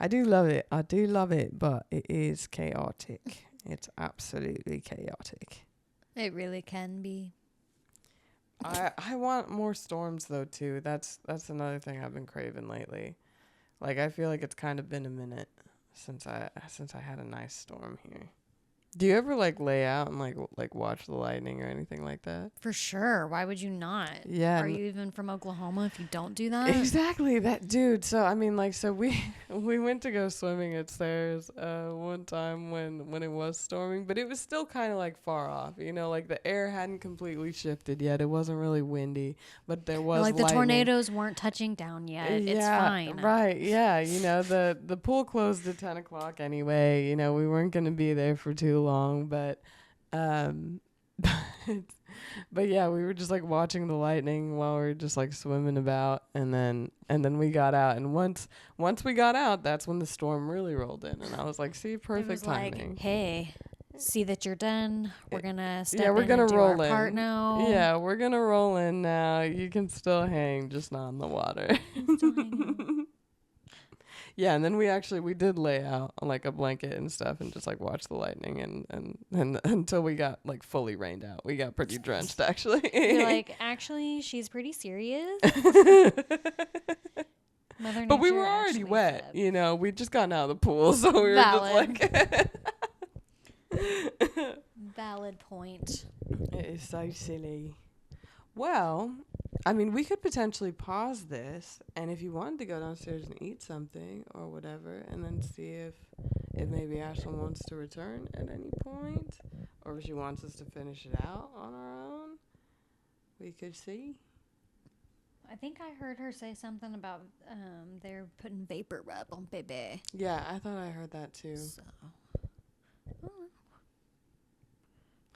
I do love it, but it is chaotic. It's absolutely chaotic. It really can be. I want more storms though too. That's another thing I've been craving lately. Like I feel like it's kind of been a minute since I had a nice storm here. Do you ever like lay out and like watch the lightning or anything like that? For sure. Why would you not? Yeah. Are you even from Oklahoma if you don't do that? Exactly, that dude. So I mean, like, so we went to go swimming at Sayers one time when it was storming, but it was still kind of like far off. Like the air hadn't completely shifted yet. It wasn't really windy, but there was like the lightning. Tornadoes weren't touching down yet. It's fine. Right. Yeah. The pool closed at 10 o'clock anyway. We weren't gonna be there for too long, but yeah, we were just like watching the lightning while we were just like swimming about, and then we got out, and once we got out, that's when the storm really rolled in, and I was like, see, perfect timing. Like, hey, see that you're done. We're gonna step we're in gonna and do roll our in. part now. Yeah, we're gonna roll in now. You can still hang, just not in the water. Yeah, and then we did lay out on like a blanket and stuff and just like watch the lightning and until we got like fully rained out. We got pretty drenched actually. You're like, actually, she's pretty serious. But we were already wet, we'd just gotten out of the pool, so we were Valid. just like Valid point. It is so silly. Well, I mean, we could potentially pause this, and if you wanted to go downstairs and eat something or whatever, and then see if maybe Ashlyn wants to return at any point, or if she wants us to finish it out on our own, we could see. I think I heard her say something about they're putting vapor rub on baby. Yeah, I thought I heard that too. So.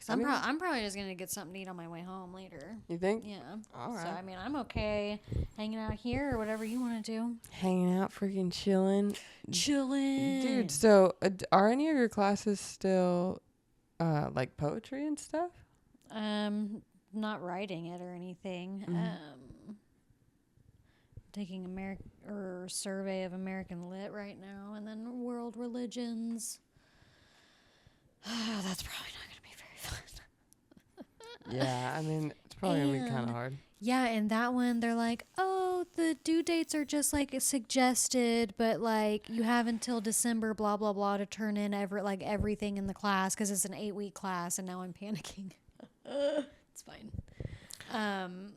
I'm probably just gonna get something to eat on my way home later. You think? Yeah. All right. So I mean, I'm okay hanging out here or whatever you want to do. Hanging out, freaking chilling, dude. So, are any of your classes still, like poetry and stuff? Not writing it or anything. taking survey of American Lit right now, and then world religions. That's probably not going to be very fun. Yeah, I mean, it's probably going to be kind of hard. Yeah, and that one, they're like, oh, the due dates are just, like, suggested, but, like, you have until December, blah, blah, blah, to turn in everything in the class, because it's an 8-week class, and now I'm panicking. It's fine.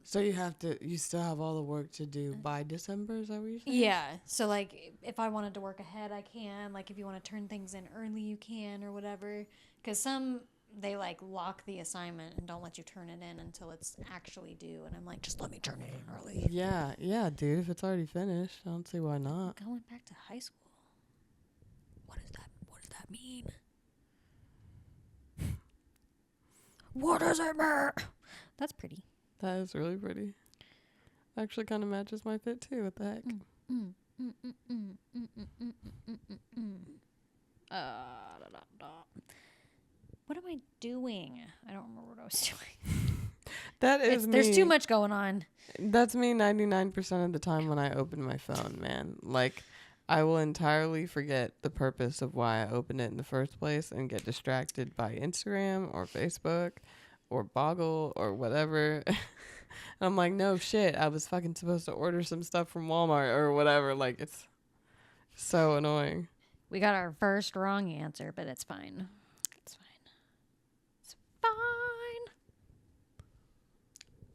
So you still have all the work to do by December, is that what you're saying? Yeah. So, like, if I wanted to work ahead, I can. Like, if you want to turn things in early, you can, or whatever. Because they, like, lock the assignment and don't let you turn it in until it's actually due. And I'm like, just let me turn it in early. Yeah, dude. If it's already finished, I don't see why not. Going back to high school. What does that mean? What does it mean? That's pretty. That is really pretty. Actually kind of matches my fit too. What the heck? What am I doing? I don't remember what I was doing. That is me. There's too much going on. That's me 99% of the time when I open my phone, man. Like, I will entirely forget the purpose of why I opened it in the first place and get distracted by Instagram or Facebook or Boggle or whatever. And I'm like, no shit, I was fucking supposed to order some stuff from Walmart or whatever. Like, it's so annoying. We got our first wrong answer, but it's fine. It's fine.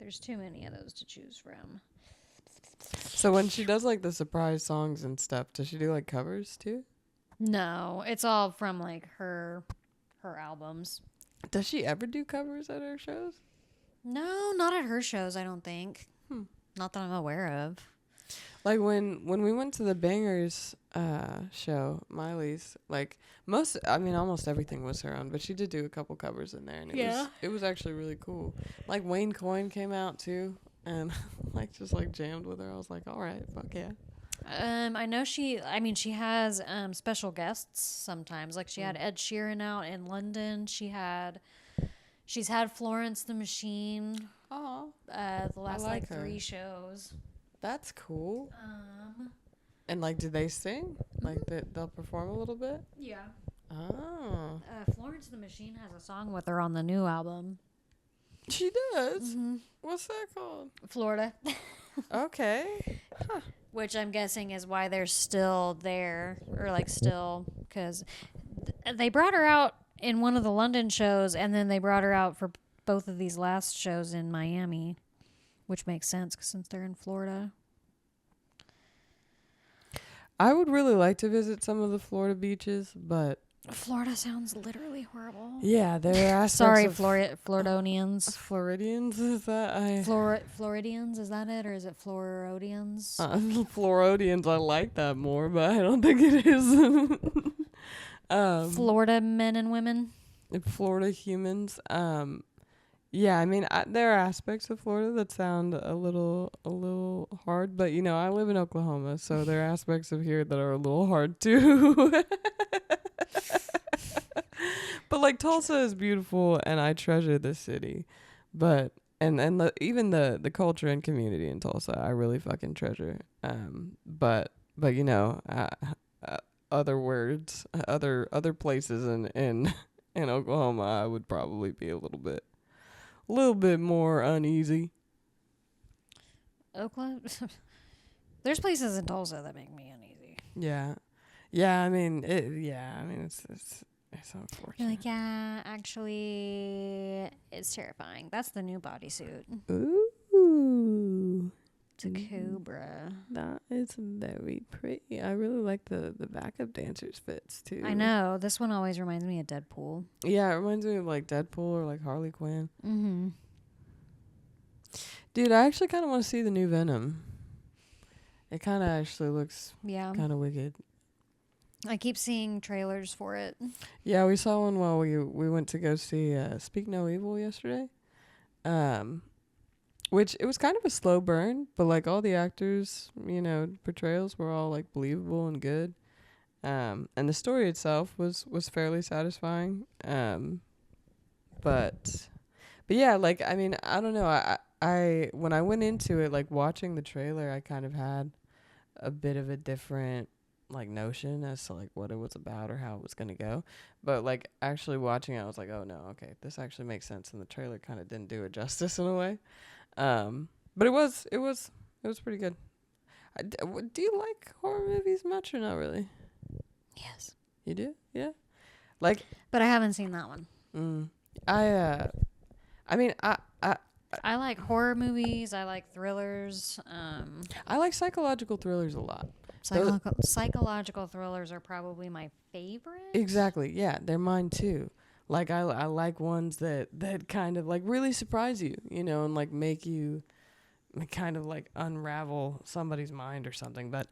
There's too many of those to choose from. So when she does like the surprise songs and stuff, does she do like covers too? No, it's all from like her albums. Does she ever do covers at her shows? No, not at her shows, I don't think. Not that I'm aware of. Like when we went to the Bangers show, Miley's, like almost everything was her own, but she did do a couple covers in there, and it was actually really cool. Like Wayne Coyne came out too, and like just like jammed with her. I was like, all right, fuck yeah. I know she has special guests sometimes. Like she had Ed Sheeran out in London. She's had Florence the Machine. Oh, the last like her. 3 shows. That's cool. And like, did they sing? Like they'll perform a little bit? Yeah. Oh. Florence the Machine has a song with her on the new album. She does? Mm-hmm. What's that called? Florida. Okay. Huh. Which I'm guessing is why they're still there, or like still, because they brought her out in one of the London shows, and then they brought her out for both of these last shows in Miami, which makes sense since they're in Florida. I would really like to visit some of the Florida beaches, but Florida sounds literally horrible. Yeah, there are aspects Sorry, of Floridians. Floridians, is that Floridians, is that it, or is it Floridians? Floridians, I like that more, but I don't think it is. Florida men and women. Florida humans. Yeah, I mean, there are aspects of Florida that sound a little hard, but you know, I live in Oklahoma, so there are aspects of here that are a little hard too. But like Tulsa is beautiful, and I treasure this city. But even the culture and community in Tulsa, I really fucking treasure. But you know, other places in Oklahoma, I would probably be a little bit more uneasy. Oklahoma. There's places in Tulsa that make me uneasy. Yeah. I mean, it's unfortunate. You're like, yeah, actually, it's terrifying. That's the new bodysuit. Ooh. It's a cobra. That is very pretty. I really like the backup dancers fits too. I know. This one always reminds me of Deadpool. Yeah, it reminds me of like Deadpool or like Harley Quinn. Mm-hmm. Dude, I actually kind of want to see the new Venom. It kind of actually looks kind of wicked. I keep seeing trailers for it. Yeah, we saw one while we went to go see Speak No Evil yesterday. Which it was kind of a slow burn, but like all the actors, you know, portrayals were all like believable and good. And the story itself was fairly satisfying. But yeah, like I mean, I don't know. when I went into it, like watching the trailer, I kind of had a bit of a different like notion as to like what it was about or how it was gonna go. But like actually watching it, I was like, oh no, okay, this actually makes sense. And the trailer kind of didn't do it justice in a way. But it was pretty good. Do you like horror movies much or not really? Yes. You do? Yeah. Like, but I haven't seen that one. I mean, I like horror movies. I like thrillers. I like psychological thrillers a lot. Psychological thrillers are probably my favorite. Exactly. Yeah, they're mine too. Like I like ones that kind of like really surprise you, you know, and like make you kind of like unravel somebody's mind or something. But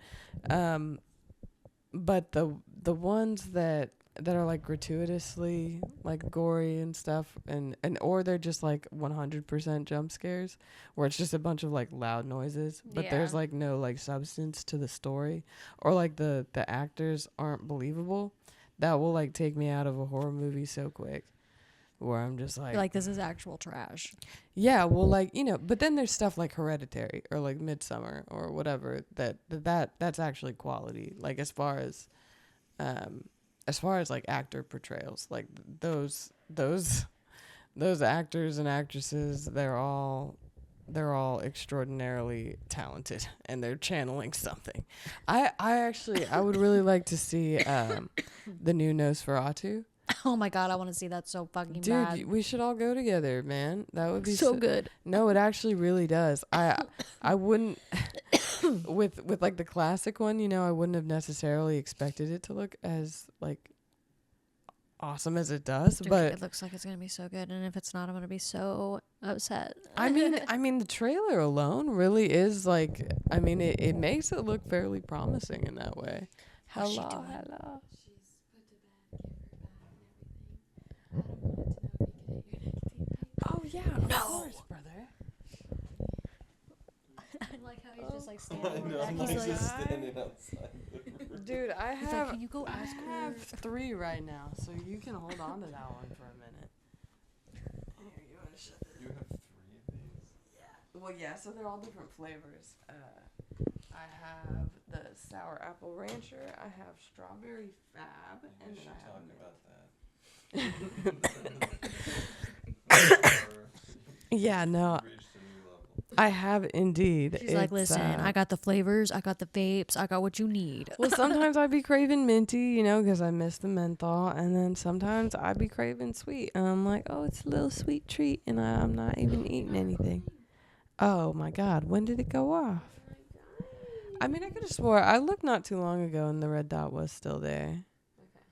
the ones that are like gratuitously like gory and stuff and or they're just like 100% jump scares where it's just a bunch of like loud noises but there's like no like substance to the story or like the actors aren't believable, that will like take me out of a horror movie so quick where I'm just like, you're like, this is actual trash. Yeah, well, like, you know, but then there's stuff like Hereditary or like Midsummer or whatever that's actually quality, like as far as like actor portrayals, like those actors and actresses, they're all extraordinarily talented and they're channeling something. I would really like to see the new Nosferatu. Oh my god, I want to see that so fucking bad. Dude, we should all go together, man. That would be so good. No, it actually really does. I wouldn't with like the classic one, you know, I wouldn't have necessarily expected it to look as like awesome as it does, Dude, but it looks like it's gonna be so good, and if it's not, I'm gonna be so upset. I mean the trailer alone really is like, I mean it makes it look fairly promising in that way. How's she doing? Hello. Oh yeah, of course, brother. I like how he's just like standing. I know, back. I'm He's like like, just standing outside. Dude, I he's have like, can you go ask her? 3 right now, so you can hold on to that one for a minute. Here, you want to shut this? You have 3 of these? Yeah. Well, yeah, so they're all different flavors. I have the sour apple rancher, I have strawberry fab, and then I have talk about that. Yeah, no. I have indeed. She's like, listen, I got the flavors, I got the vapes, I got what you need. Well, sometimes I'd be craving minty, you know, because I miss the menthol. And then sometimes I'd be craving sweet. And I'm like, oh, it's a little sweet treat. And I'm not even eating anything. Oh, my God. When did it go off? I mean, I could have swore. I looked not too long ago and the red dot was still there. Okay.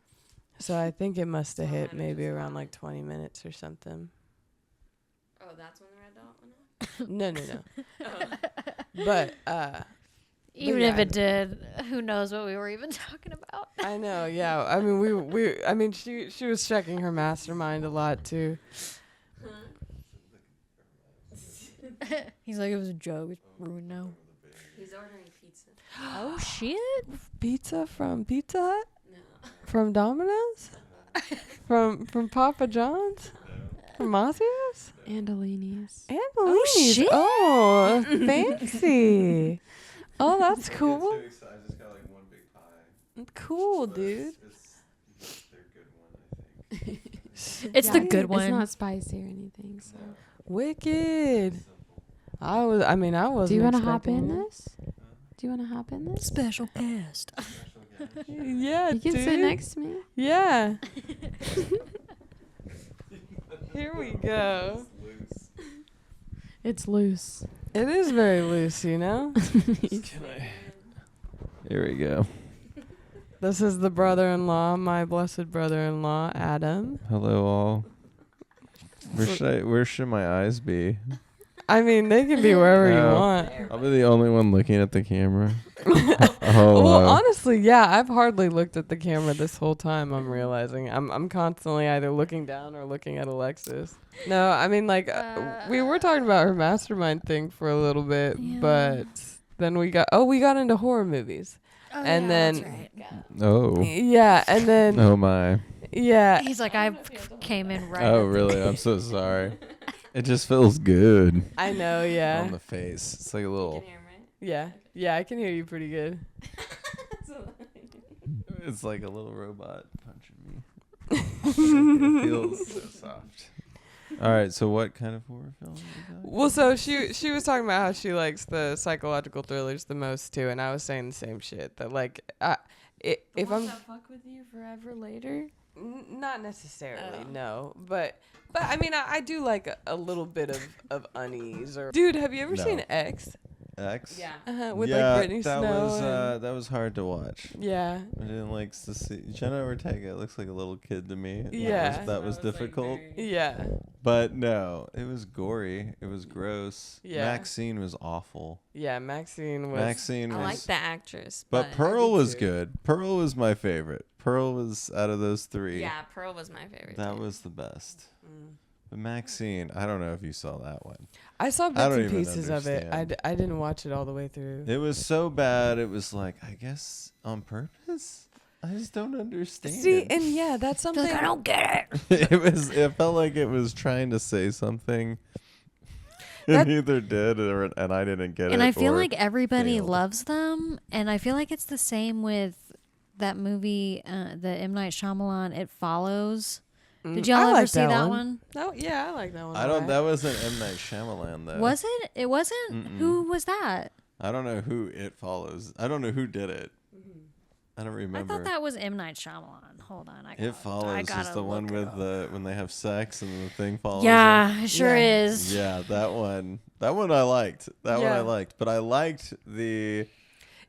So I think it must have hit maybe around like 20 minutes or something. Oh, that's when the red dot went off? No. But even if it did, who knows what we were even talking about? I know, yeah. I mean, she was checking her mastermind a lot too. He's like, it was a joke. It's ruined now. He's ordering pizza. Oh shit! Pizza from Pizza Hut? No. From Domino's? from Papa John's? From Mazio's? Andolini's. Oh, shit. Oh, fancy. Oh, that's cool. I just got like one big pie. Cool, dude. It's their good one, I think. It's the good one. It's not spicy or anything, so. Wicked. I was. Do you want to hop in this? Do you want to hop in this? Special guest. Yeah, you can dude. sit next to me. Yeah. Here we go. It's loose. It is very loose, you know? Here we go. This is the brother-in-law, my blessed brother-in-law, Adam. Hello, all. Where should my eyes be? I mean, they can be wherever you want. I'll be the only one looking at the camera. Well, honestly, yeah, I've hardly looked at the camera this whole time. I'm realizing I'm constantly either looking down or looking at Alexis. No, I mean, like we were talking about her mastermind thing for a little bit, but then we got into horror movies, and then and then oh my, yeah. He's like, I came in right. Oh really? I'm so sorry. It just feels good I know, yeah. on the face. It's like a little. Yeah. Yeah, I can hear you pretty good. It's like a little robot punching me. It feels so soft. All right, so what kind of horror film? Well, so she was talking about how she likes the psychological thrillers the most too, and I was saying the same shit. That like, if I'm fuck with you forever later. Not necessarily, no, but I mean I do like a little bit of unease. Or dude, have you ever seen X? X? Yeah. With like Brittany that Snow. that was hard to watch. Yeah. I didn't like to see Jenna Ortega. Looks like a little kid to me. Yeah. That was difficult. Like Yeah. But no, it was gory. It was gross. Yeah. Maxine was awful. Yeah, Maxine was. Maxine I was. like the actress, But Pearl was too. good. Pearl was my favorite. Pearl was out of those three. Yeah, Pearl was my favorite. That too. was the best. But Maxine, I don't know if you saw that one. I saw I bits don't and even pieces of it. understand. I didn't watch it all the way through. It was so bad. It was like, I guess on purpose. I just don't understand. See, it. and yeah, that's something. I don't get it. It felt like it was trying to say something. That- It either did and I didn't get it. And I feel or like everybody failed. loves them. And I feel like it's the same with that movie, the M. Night Shyamalan, It Follows. Did y'all I ever like see that one? No, yeah, I like that one. I don't. That wasn't M. Night Shyamalan though. Was it? It wasn't? Mm-mm. Who was that? I don't know who It Follows. I don't know who did it. I don't remember. I thought that was M. Night Shyamalan. Hold on. It Follows is the one with the when they have sex and the thing follows. Yeah, them. it sure Yeah. is. Yeah, that one. That one I liked. That one Yeah. I liked. But I liked the.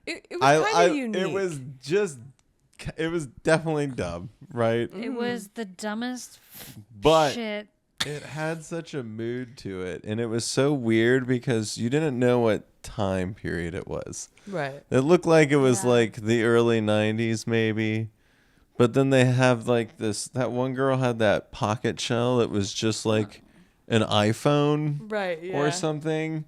It was kind of unique. It was just. It was definitely dumb, right? It was the dumbest But shit. it had such a mood to it, and it was so weird because you didn't know what time period it was. right. It looked like it was Yeah. like the early 90s maybe. But then they have like that one girl had that pocket shell that was just like an iPhone Right. Yeah. or something.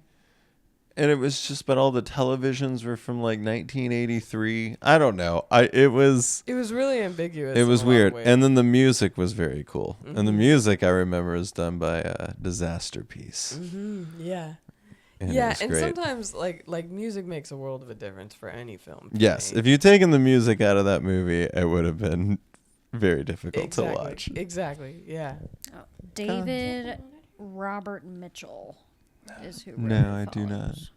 And it was just, but all the televisions were from like 1983. I don't know. It was really ambiguous. it in was a lot of weird. ways. And then the music was very cool. And the Mhm. music I remember is done by Disaster Piece. Yeah. And it Yeah, was and great. sometimes like music makes a world of a difference for any film. to Yes, me. if you'd taken the music out of that movie, it would have been very difficult to watch. Exactly. Yeah. Oh, David Robert Mitchell is who wrote No, It I do not. Follows.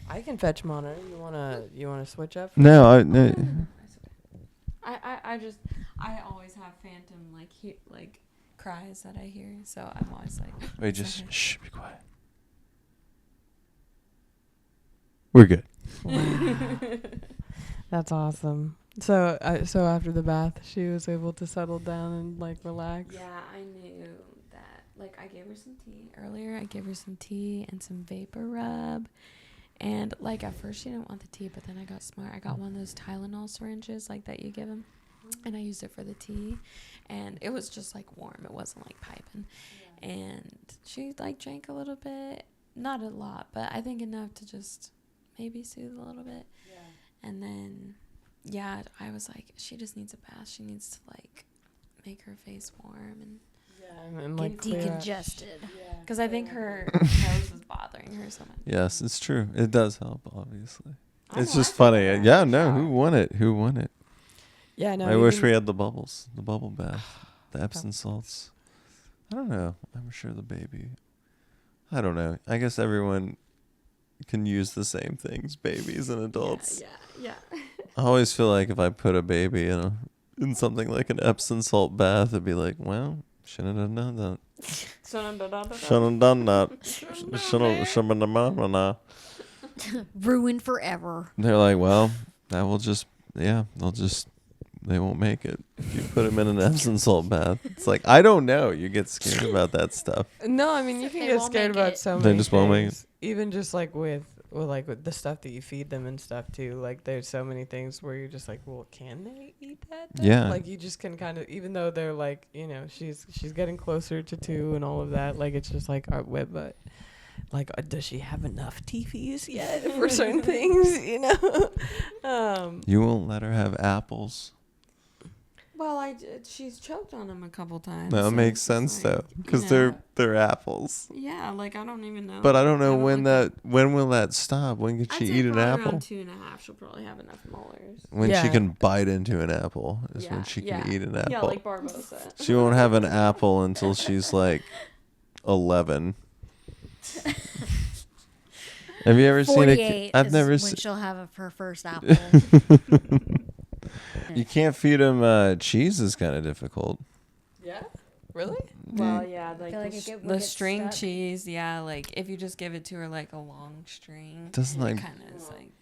I can fetch monitor. You wanna switch up? No, I always have phantom like cries that I hear, so I'm always like. Wait, just shh, be quiet. We're good. That's awesome. So so after the bath, she was able to settle down and like relax. Yeah, I knew that. Like, I gave her some tea earlier. I gave her some tea and some vapor rub. And, like, at first she didn't want the tea, but then I got smart. I got one of those Tylenol syringes, like, that you give them. And I used it for the tea. And it was just, like, warm. It wasn't, like, piping. Yeah. And she, like, drank a little bit. Not a lot, but I think enough to just maybe soothe a little bit. Yeah. And then, yeah, I was like, she just needs a bath. She needs to, like, make her face warm and And Get like clear out. decongested. because I think her nose is bothering her so much. Yes, it's true. It does help, obviously. I It's know, just I funny. feel bad. Yeah, no, Yeah. who won it? Who won it? Yeah, no. I wish even- we had the bubbles, the bubble bath, the Epsom salts. I don't know. I'm sure the baby. I don't know. I guess everyone can use the same things, babies and adults. Yeah. I always feel like if I put a baby in something like an Epsom salt bath, it'd be like, well, shouldn't have done that. Shouldn't have done that. Shouldn't have done. Ruined forever. They're like, well, that will just, they won't make it if you put them in an Epsom salt bath. It's like, I don't know. You get scared about that stuff. No, I mean you can They get won't scared make about it. so They many just won't make things. Even just like with the stuff that you feed them and stuff too. Like there's so many things where you're just like, well, can they eat that? Though? Yeah. Like you just can kind of, even though they're like, she's getting closer to 2 and all of that. Like it's just like, but like, does she have enough TVs yet for certain things? You won't let her have apples. Well, she's choked on them a couple times. That so makes it's sense like, though, because they're apples. Yeah, like I don't even know. But I don't know when will that stop? When can she eat an apple? Around 2.5, she'll probably have enough molars. When she can bite into an apple is when she can eat an apple. Yeah, like Barbosa. She won't have an apple until she's like 11. Have you ever seen a? I've never seen. When she'll have her first apple. You can't feed them cheese is kind of difficult. Yeah, really? Well, yeah, like, the string cheese. Yeah, like if you just give it to her like a long string, doesn't like kind of is like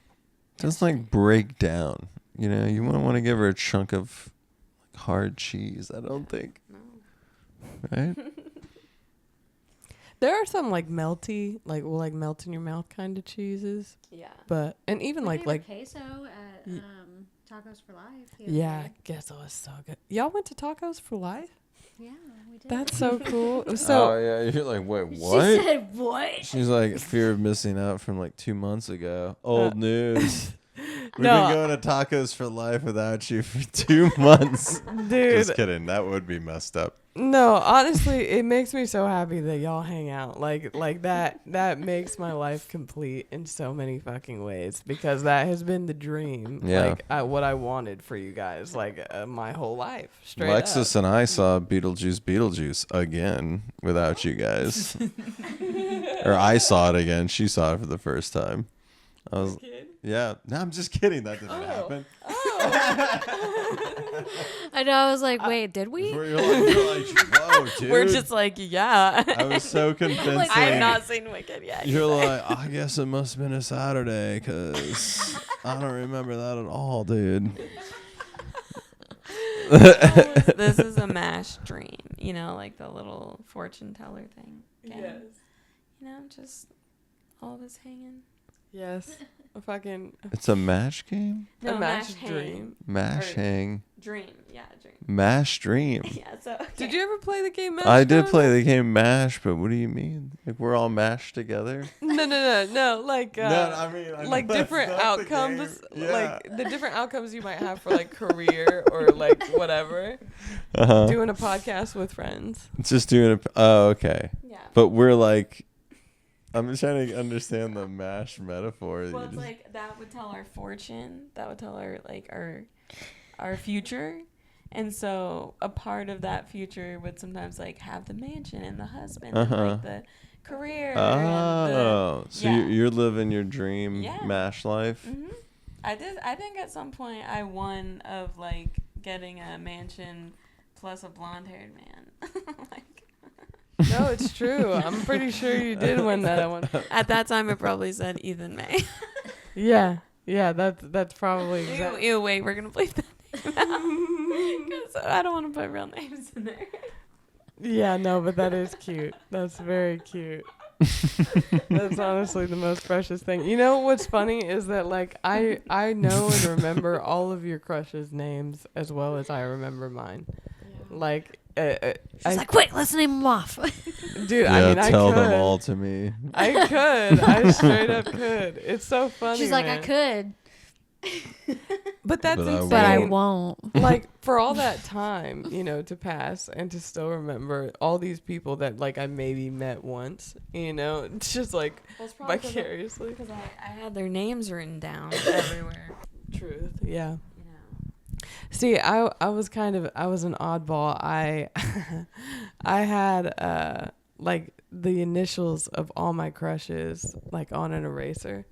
doesn't like break down. You know, you wouldn't want to give her a chunk of hard cheese. I don't think. No. Right. There are some like melty, like will like melt in your mouth kind of cheeses. Yeah. But and even like queso at Tacos for Life. Yeah, queso is so good. Y'all went to Tacos for Life? Yeah, we did. That's so cool. So oh yeah, you're like, wait, what? She said what? She's like, fear of missing out from like 2 months ago. Old news. We've No. been going to Tacos for Life without you for 2 months. dude, Just kidding. That would be messed up. no, honestly, it makes me so happy that y'all hang out. Like that makes my life complete in so many fucking ways because that has been the dream. Yeah. Like what I wanted for you guys like my whole life. Straight Alexis up. and I saw Beetlejuice again without you guys. Or I saw it again. She saw it for the first time. I was, yeah. No, I'm just kidding. That didn't happen. I know. I was like, wait, did we? You're like, whoa, dude. We're just like, yeah. I was so convincing. Like, I have not seen Wicked yet. You're like, I guess it must have been a Saturday because I don't remember that at all, dude. This is a MASH dream, you know, like the little fortune teller thing. Yes. You know, just all of us hanging. Yes. A fucking It's a MASH game? a MASH hang. dream. MASH Or- hang. Dream, yeah, dream. MASH dream. Yeah, so. Okay. Did you ever play the game MASH? I did John? play the game MASH, but what do you mean? Like we're all mashed together? No. Like No, I mean like that's different not the outcomes, game. Yeah. like the different outcomes you might have for like career or like whatever. Uh-huh. Doing a podcast with friends. Just doing a. Oh, okay. Yeah. But we're like, I'm just trying to understand the MASH metaphor. that Well, you it's just- like that would tell our fortune. That would tell our like our future. And so a part of that future would sometimes like have the mansion and the husband and like the career. Oh, so yeah. you're living your dream Yeah. MASH life? And the, I think at some point I won of like getting a mansion plus a blonde-haired man. Like, No, it's true. I'm pretty sure you did win that one. at that time, it probably said Ethan May. Yeah, that's probably exactly. Ew, wait, we're gonna bleep that name out. 'Cause I don't want to put real names in there. Yeah, no, but that is cute. That's very cute. That's honestly the most precious thing. You know what's funny is that like I know and remember all of your crushes' names as well as I remember mine. Like She's like, quick, let's name them off. dude, Yeah, I mean, I tell could. them all to me. I could. I straight up could. It's so funny. She's like, man. I could, But that's But I insane. but I won't. Like for all that time, you know, to pass and to still remember all these people that like I maybe met once, you know, it's just like vicariously. Because I had their names written down everywhere. Truth. Yeah. You know. See, I was an oddball. I had like the initials of all my crushes like on an eraser.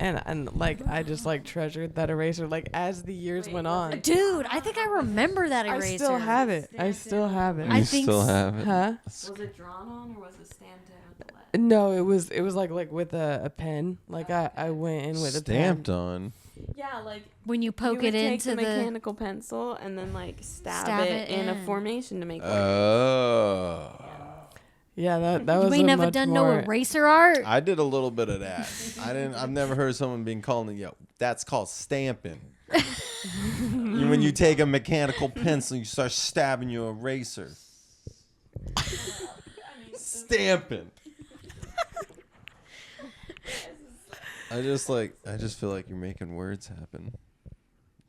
And like I just like treasured that eraser like as the years went on. Dude, I think I remember that eraser. I still have it. I still have it. You I think still have it. Huh? Was it drawn on or was it stamped in with the lead? No, it was like with a pen. Like I went in with Stamped a pen. on. Yeah, like when you poke you it would take into the the. mechanical pencil and then like stab it in a in. formation to make. Oh. Yeah, that was. You ain't a never much done more, no eraser art. I did a little bit of that. I've never heard someone being called, that's called stamping. When you take a mechanical pencil, you start stabbing your eraser. Stamping. I just feel like you're making words happen.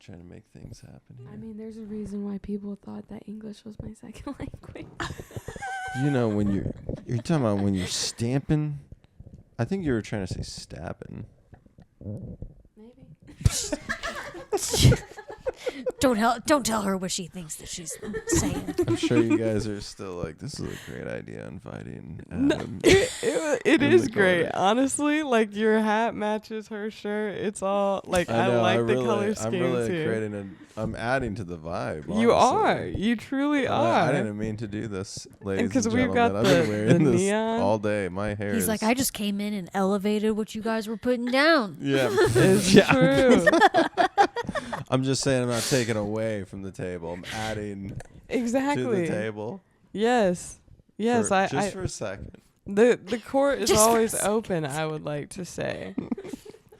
trying to make things happen here. I mean, there's a reason why people thought that English was my second language. You know, when you're talking about when you're stamping. I think you were trying to say stabbing. Maybe. Don't tell her what she thinks that she's saying. I'm sure you guys are still like, this is a great idea, inviting Adam. It is great, honestly. Like your hat matches her shirt. It's all like I like the color schemes I'm really here. I'm adding to the vibe. You honestly. are. You truly are. I didn't mean to do this, ladies and we've gentlemen. got I've been wearing the this neon. all day. My hair He's is like, I just came in and elevated what you guys were putting down. Yeah. It's true. I'm just saying I'm not taking away from the table. I'm adding Exactly. to the table. Yes. Yes. For a second. The court is Just for a always second. open, I would like to say.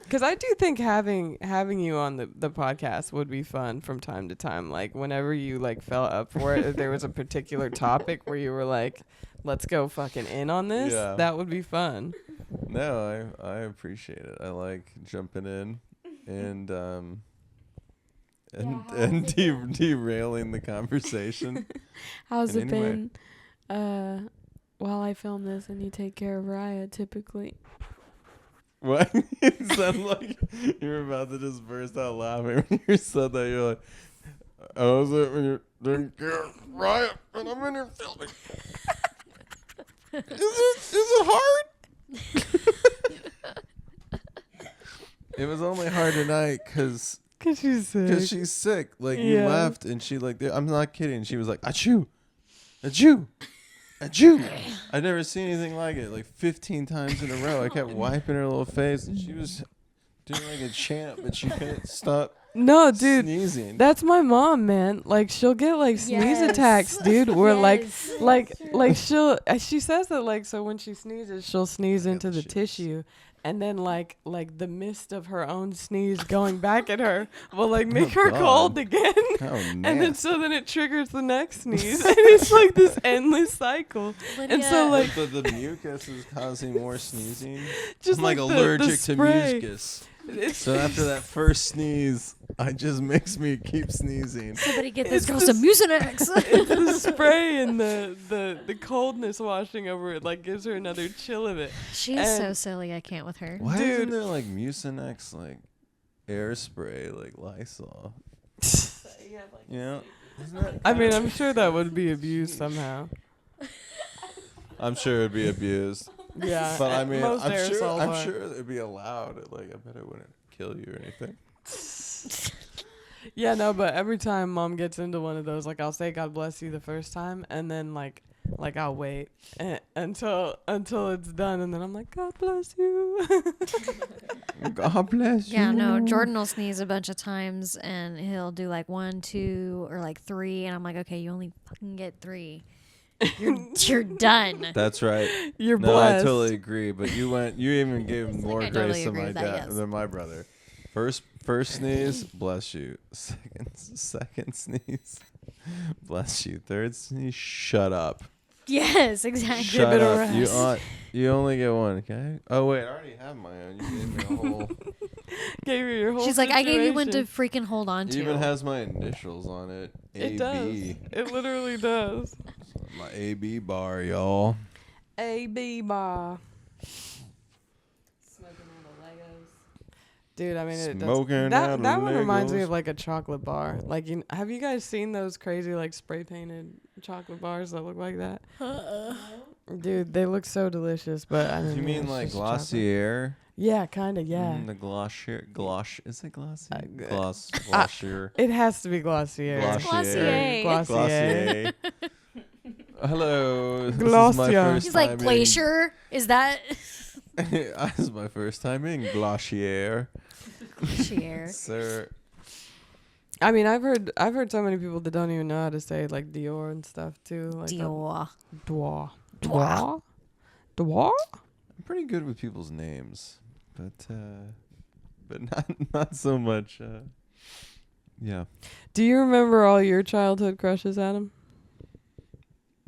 Because I do think having you on the podcast would be fun from time to time. Like whenever you like fell up for it, if there was a particular topic where you were like, let's go fucking in on this, Yeah. that would be fun. No, I appreciate it. I like jumping in and derailing the conversation. How's And it anyway. been while I film this and you take care of Raya typically? What? It sounded like you were about to just burst out laughing when you said that. You're like, how was it when you're doing Riot and I'm in here filming? Is it hard? It was only hard tonight because she's sick. she's sick. Like you Yeah. left and she like, I'm not kidding. She was like, achoo, achoo. Achoo. I'd never seen anything like it. Like 15 times in a row. I kept wiping her little face and she was doing like a chant, but she couldn't stop No, dude. sneezing. That's my mom, man. Like she'll get like sneeze Yes. attacks, dude. Where Yes. like she says that like so when she sneezes, she'll sneeze I got into the the shits. tissue, and then like the mist of her own sneeze going back at her will like make her God. cold again. How And then nasty. then it triggers the next sneeze, and it's like this endless cycle. And so Lydia. like the mucus is causing more sneezing. just I'm like the allergic to spray. mucus. It's So after that first sneeze, it just makes me keep sneezing. Somebody get this It's girl the some Mucinex. it's the spray and the coldness washing over it like gives her another chill of it. She is so And- silly. I can't with her. Why Dude. isn't there like Mucinex, like air spray, like Lysol? You know? Isn't that I mean, I'm sure that would be abused somehow. I'm sure it'd be abused. Yeah, But I and mean, most aerosols I'm are. sure it'd be allowed. Like, I bet it wouldn't kill you or anything. Yeah, no, but every time mom gets into one of those, like I'll say God bless you the first time, and then like I'll wait until it's done, and then I'm like God bless you. God bless you. Yeah, no, Jordan will sneeze a bunch of times and he'll do like 1, 2, or like 3. And I'm like, okay, you only fucking get 3. You're done. That's right. You're No, blessed. I totally agree. But you even gave It's like more I grace totally than agree my with that, dad, yes. than my brother. First sneeze, bless you. Second sneeze, bless you. Third sneeze, shut up. Yes, exactly. Shut it a up. rest. You only get one, okay? Oh wait, I already have my own. You gave me a whole. Gave you your whole. She's like, I gave you one to situation. freaking hold on It to. even has my initials on it. It AB. does. It literally does. My AB bar, y'all. A.B. bar. Smoking out of Legos. Dude, I mean, it does. Smoking out That of one reminds me Legos. of like a chocolate bar. Like, have you guys seen those crazy like spray painted chocolate bars that look like that? Dude, they look so delicious. But I mean, You mean it's like just chocolate. Glossier? Yeah, kind of. Yeah. The Glossier. Is it Glossier? g- Glossier. It has to be Glossier. Glossier. Glossier. Hello. This is my Glossier. first He's like, time Glacier? Is that This is my first time in Glossier. Glacier? Sir. I mean, I've heard so many people that don't even know how to say like Dior and stuff too. Like Dior. Dior. Dior. Dior. I'm pretty good with people's names, but not so much. Yeah. Do you remember all your childhood crushes, Adam?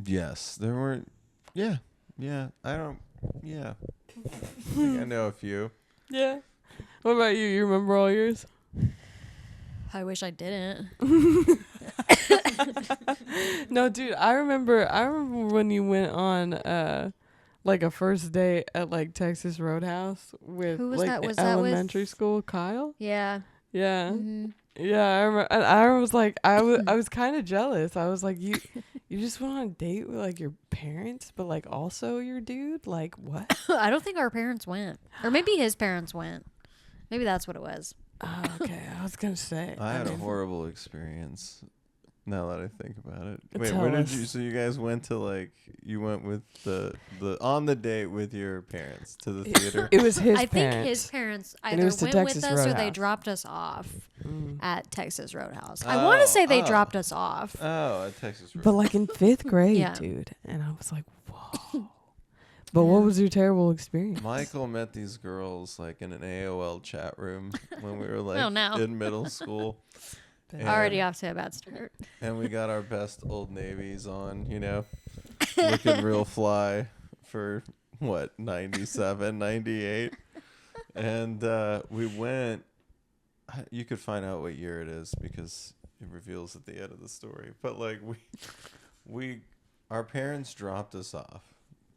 Yes, there weren't. Yeah. I don't. Yeah. I think I know a few. Yeah. What about you? You remember all yours? I wish I didn't. No, dude, I remember when you went on like a first date at like Texas Roadhouse with Who was like that? Was elementary that with school, Kyle? Yeah. Yeah. Mm-hmm. Yeah, I remember, and I was like, I was kind of jealous. I was like, you just went on a date with like your parents, but like also your dude. Like what? I don't think our parents went, or maybe his parents went. Maybe that's what it was. Oh, okay, I was gonna say. I had a horrible experience. Now that I think about it. Wait, Tell where did us. you? So you guys went to like you went with the on the date with your parents to the theater. It was his I parents. think his parents And it either was to went Texas with us or they Roadhouse. dropped us off Mm. at Texas Roadhouse. I want to say they dropped us off. Oh, at Texas. But like in 5th grade, Yeah. dude, and I was like, whoa. But what was your terrible experience? Michael met these girls like in an AOL chat room when we were like Oh, no. in middle school. And- Already off to a bad start. And we got our best Old Navies on, looking real fly for what, 97, 98. And we went, you could find out what year it is because it reveals at the end of the story. But like our parents dropped us off.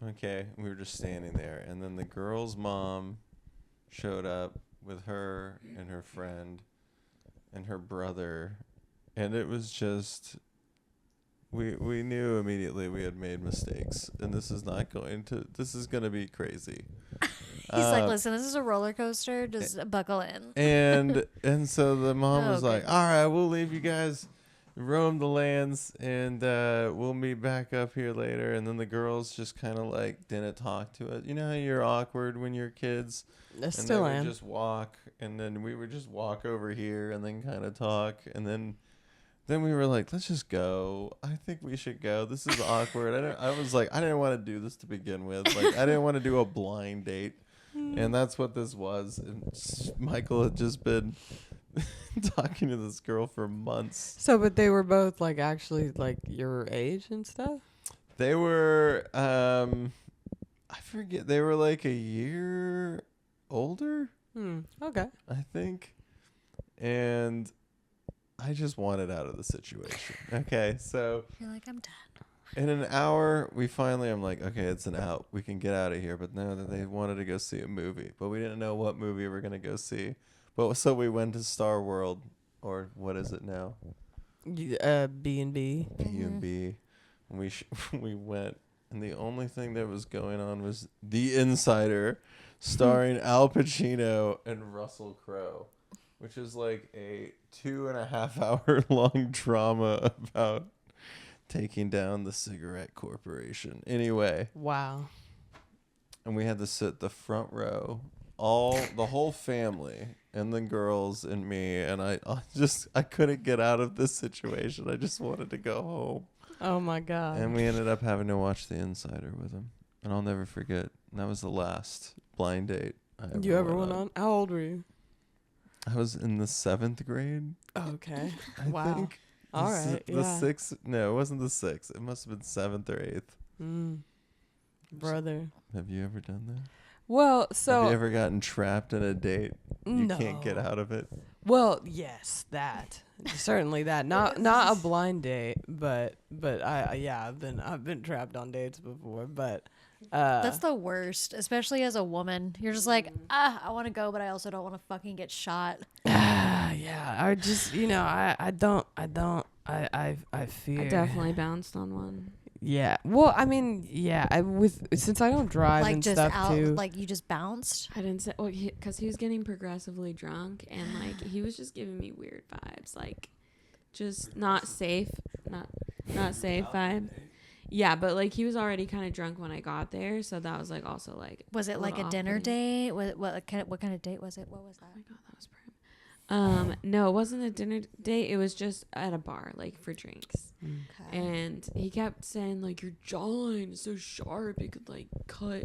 Okay. We were just standing there. And then the girl's mom showed up with her and her friend and her brother, and it was just we knew immediately we had made mistakes, and this is gonna be crazy. He's like, listen, this is a roller coaster. Just buckle in. And so the mom was like, goodness. all right, we'll leave you guys roam the lands, and we'll meet back up here later. And then the girls just kind of like didn't talk to us. You know how you're awkward when you're kids? I And still they would am. just walk, and then we would just walk over here and then kind of talk, and then we were like, let's just go. I think we should go. This is awkward. I was like, I didn't want to do this to begin with. Like, I didn't want to do a blind date, and that's what this was. And Michael had just been talking to this girl for months. So, but they were both like actually like your age and stuff? They were, I forget, they were like a year older, Okay. I think. And I just wanted out of the situation. Okay, so You're like, I'm done. in an hour, I'm like, okay, it's an out. We can get out of here. But no, they wanted to go see a movie. But we didn't know what movie we were going to go see. But so we went to Star World, or what is it now? B&B. B&B. We went, and the only thing that was going on was The Insider, starring Al Pacino and Russell Crowe, which is like a 2.5 hour long drama about taking down the cigarette corporation. Anyway. Wow. And we had to sit the front row, the whole family, and the girls and me, and I couldn't get out of this situation. I just wanted to go home. Oh my God. And we ended up having to watch The Insider with him. And I'll never forget. And that was the last blind date you ever went on? How old were you? I was in the 7th grade. Okay. I Wow. think. All right. The Yeah. 6th. No, it wasn't the 6th. It must have been 7th or 8th. Brother. Have you ever done that? Well, so have you ever gotten trapped in a date? You can't get No. out of it. Well, yes, that certainly that. Not a blind date, but I've been trapped on dates before, but That's the worst, especially as a woman. You're just like, I want to go, but I also don't want to fucking get shot. yeah, I just I fear. I definitely bounced on one. Yeah. Well, I mean, yeah. Since I don't drive Like and just stuff out, too. like you just bounced. I didn't say, well, because he was getting progressively drunk, and like he was just giving me weird vibes, like just not safe vibe. Yeah, but like he was already kind of drunk when I got there, so that was like also like. Was it like a dinner date? What kind of date was it? What was that? Oh my God, that was prim. No, it wasn't a dinner date. It was just at a bar, like for drinks. Okay. And he kept saying like your jawline is so sharp it could like cut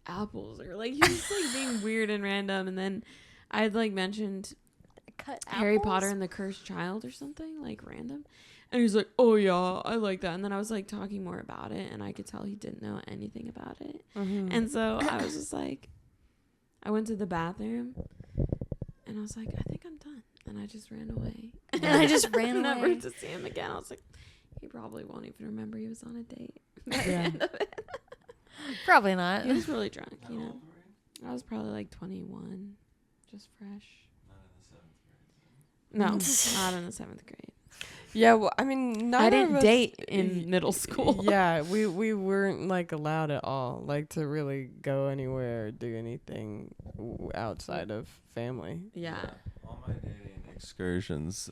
apples, or like he was like being weird and random. And then I had like mentioned Cut Harry apples? Potter and the Cursed Child or something like random. And he's like, oh yeah, I like that. And then I was like talking more about it, and I could tell he didn't know anything about it. And so I was just like, I went to the bathroom, and I was like, I think I'm done. And I just ran away. And I just ran away. Never to see him again. I was like, he probably won't even remember he was on a date. Yeah. Probably not. He was really drunk, you know. I was probably like 21, just fresh. No, not in the 7th grade. Yeah, well, I mean, I didn't date in middle school. Yeah, we weren't like allowed at all, like to really go anywhere or do anything outside of family. Yeah. All my dating excursions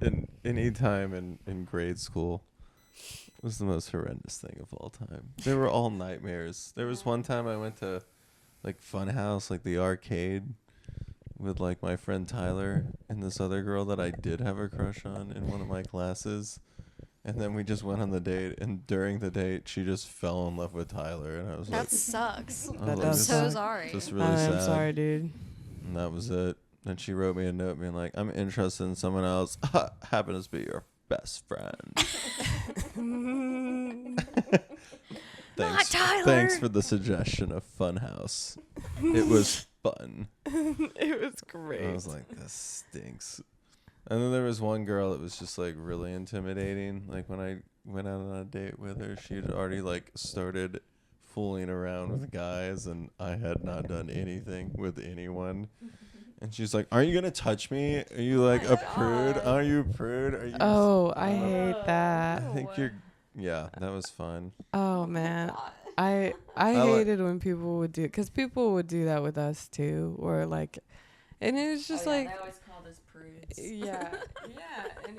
in any time in grade school was the most horrendous thing of all time. They were all nightmares. There was one time I went to like Funhouse, like the arcade, with like my friend Tyler and this other girl that I did have a crush on in one of my classes. And then we just went on the date, and during the date she just fell in love with Tyler, and I was That sucks. That I'm does so suck. sorry. just really sad. I'm sorry, dude. And that was it. And she wrote me a note being like, I'm interested in someone else. Happens to be your best friend. Not Tyler. Thanks for the suggestion of Funhouse. It was fun. It was great. I was like, this stinks. And then there was one girl that was just like really intimidating. Like when I went out on a date with her, she had already like started fooling around with guys, and I had not done anything with anyone. And she's like, "Aren't you gonna touch me? Are you like a prude? Are you a prude? Are you?" I hate that. I think you're. Yeah, that was fun. Oh man, I hated when people would do, because people would do that with us too, or like, and it was just like, they always called us prudes. yeah, and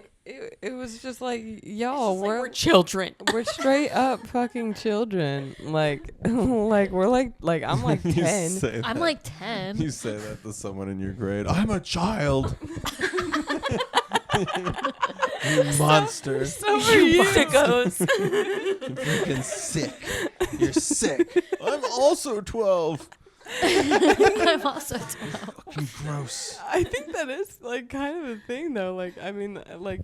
it was just like, y'all, we're children. we're straight up fucking children, like like we're like I'm like 10. I'm like 10. You say that to someone in your grade. I'm a child. You monster. So are you. Sickos. You're freaking sick. You're sick. I'm also 12. I'm also 12. Fucking gross. I think that is like kind of a thing though. Like I mean, like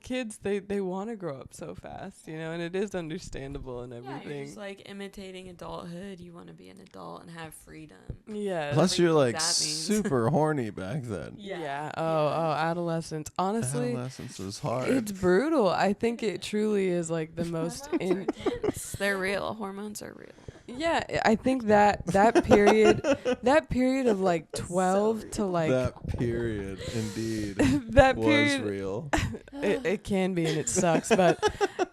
kids, they want to grow up so fast, you know, and it is understandable and Yeah, everything. you're just like imitating adulthood. You want to be an adult and have freedom. Yeah. Plus, you're like that means. super horny back then. Yeah. Oh, adolescence. Honestly, Adolescence was hard. it's brutal. I think it truly is like the most They're real. Hormones are real. Yeah, I think that period of like 12 to like that period, indeed, that was period real. it can be, and it sucks, but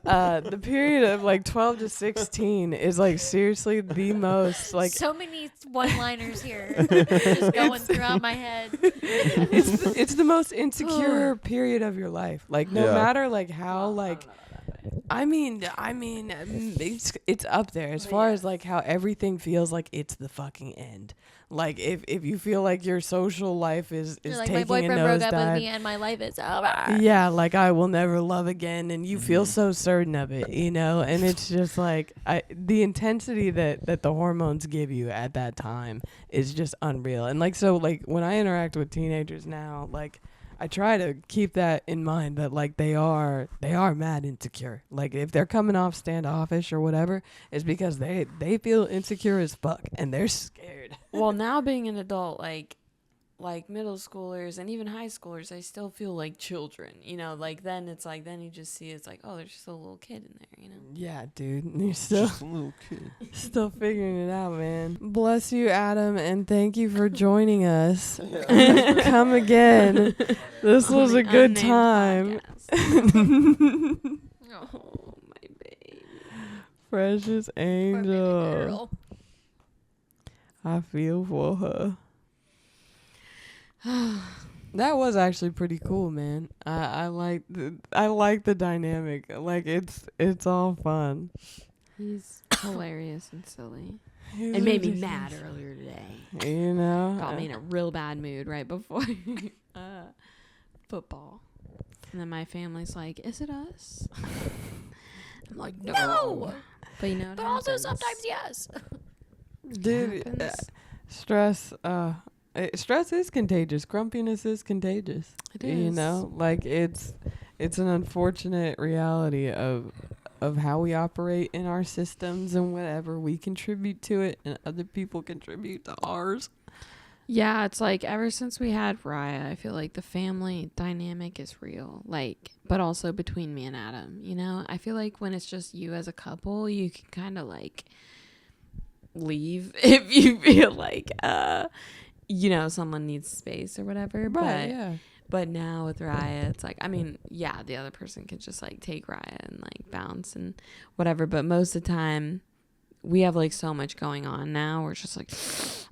the period of like 12 to 16 is like seriously the most like So many one-liners here just going throughout my head. it's the most insecure period of your life. Like no Yeah. matter like how like I mean, it's up there as far as like how everything feels like it's the fucking end. Like if you feel like your social life is You're like, taking my boyfriend a broke up with nosedive. me and my life is over. Yeah, like I will never love again, and you feel so certain of it, you know. And it's just like the intensity that the hormones give you at that time is just unreal. And like so, like when I interact with teenagers now, like I try to keep that in mind that like they are mad insecure. Like if they're coming off standoffish or whatever, it's because they feel insecure as fuck and they're scared. Well, now being an adult, like middle schoolers and even high schoolers, I still feel like children. You know, like then it's like then you just see it's like, oh, there's just a little kid in there. You know. Yeah, dude, you're still Just a little kid. still figuring it out, man. Bless you, Adam, and thank you for joining us. Come again. This was a good time. Oh, my baby. Precious Poor baby angel. girl. I feel for her. That was actually pretty cool, man. I like the dynamic. Like it's all fun. He's hilarious and silly. He's It made me ridiculous. mad earlier today. You know, Got me in a real bad mood right before football. And then my family's like, is it us? I'm like, no. But you know, But also sometimes yes. dude. Stress. Stress is contagious. Grumpiness is contagious. It You is. know, like it's an unfortunate reality of how we operate in our systems and whatever we contribute to it and other people contribute to ours. Yeah, it's like ever since we had Raya, I feel like the family dynamic is real. Like, but also between me and Adam, you know? I feel like when it's just you as a couple, you can kind of like leave if you feel like you know, someone needs space or whatever. Right, But now with Raya, it's like, I mean, yeah, the other person could just like take Raya and like bounce and whatever. But most of the time, we have like so much going on now. We're just like,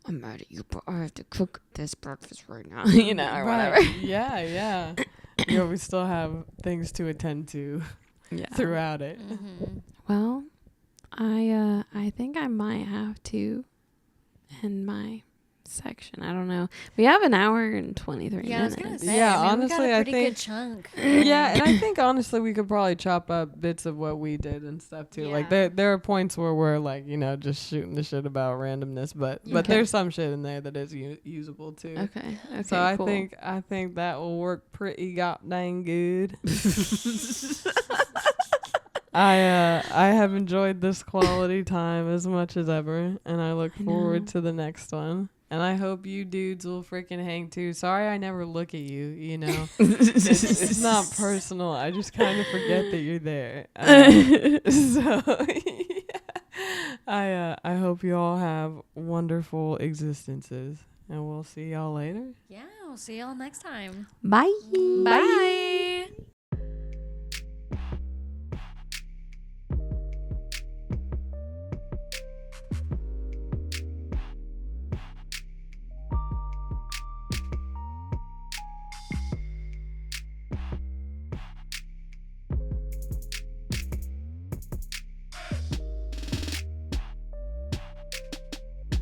I'm mad at you, but I have to cook this breakfast right now, you know, or whatever. Yeah. You know, we still have things to attend to throughout it. Mm-hmm. Well, I think I might have to end my section. I don't know. We have an hour and 23 minutes. I was gonna say. Yeah, I mean, honestly, we got a I pretty think good chunk. Yeah, and I think honestly we could probably chop up bits of what we did and stuff too. Like there are points where we're like, you know, just shooting the shit about randomness, but there's some shit in there that is usable too. Okay. So I cool. think that will work pretty goddamn good. I have enjoyed this quality time as much as ever, and I look forward to the next one. And I hope you dudes will freaking hang too. Sorry I never look at you, you know. It's not personal. I just kind of forget that you're there. So yeah. I hope you all have wonderful existences, and we'll see y'all later. Yeah, we'll see y'all next time. Bye. Bye.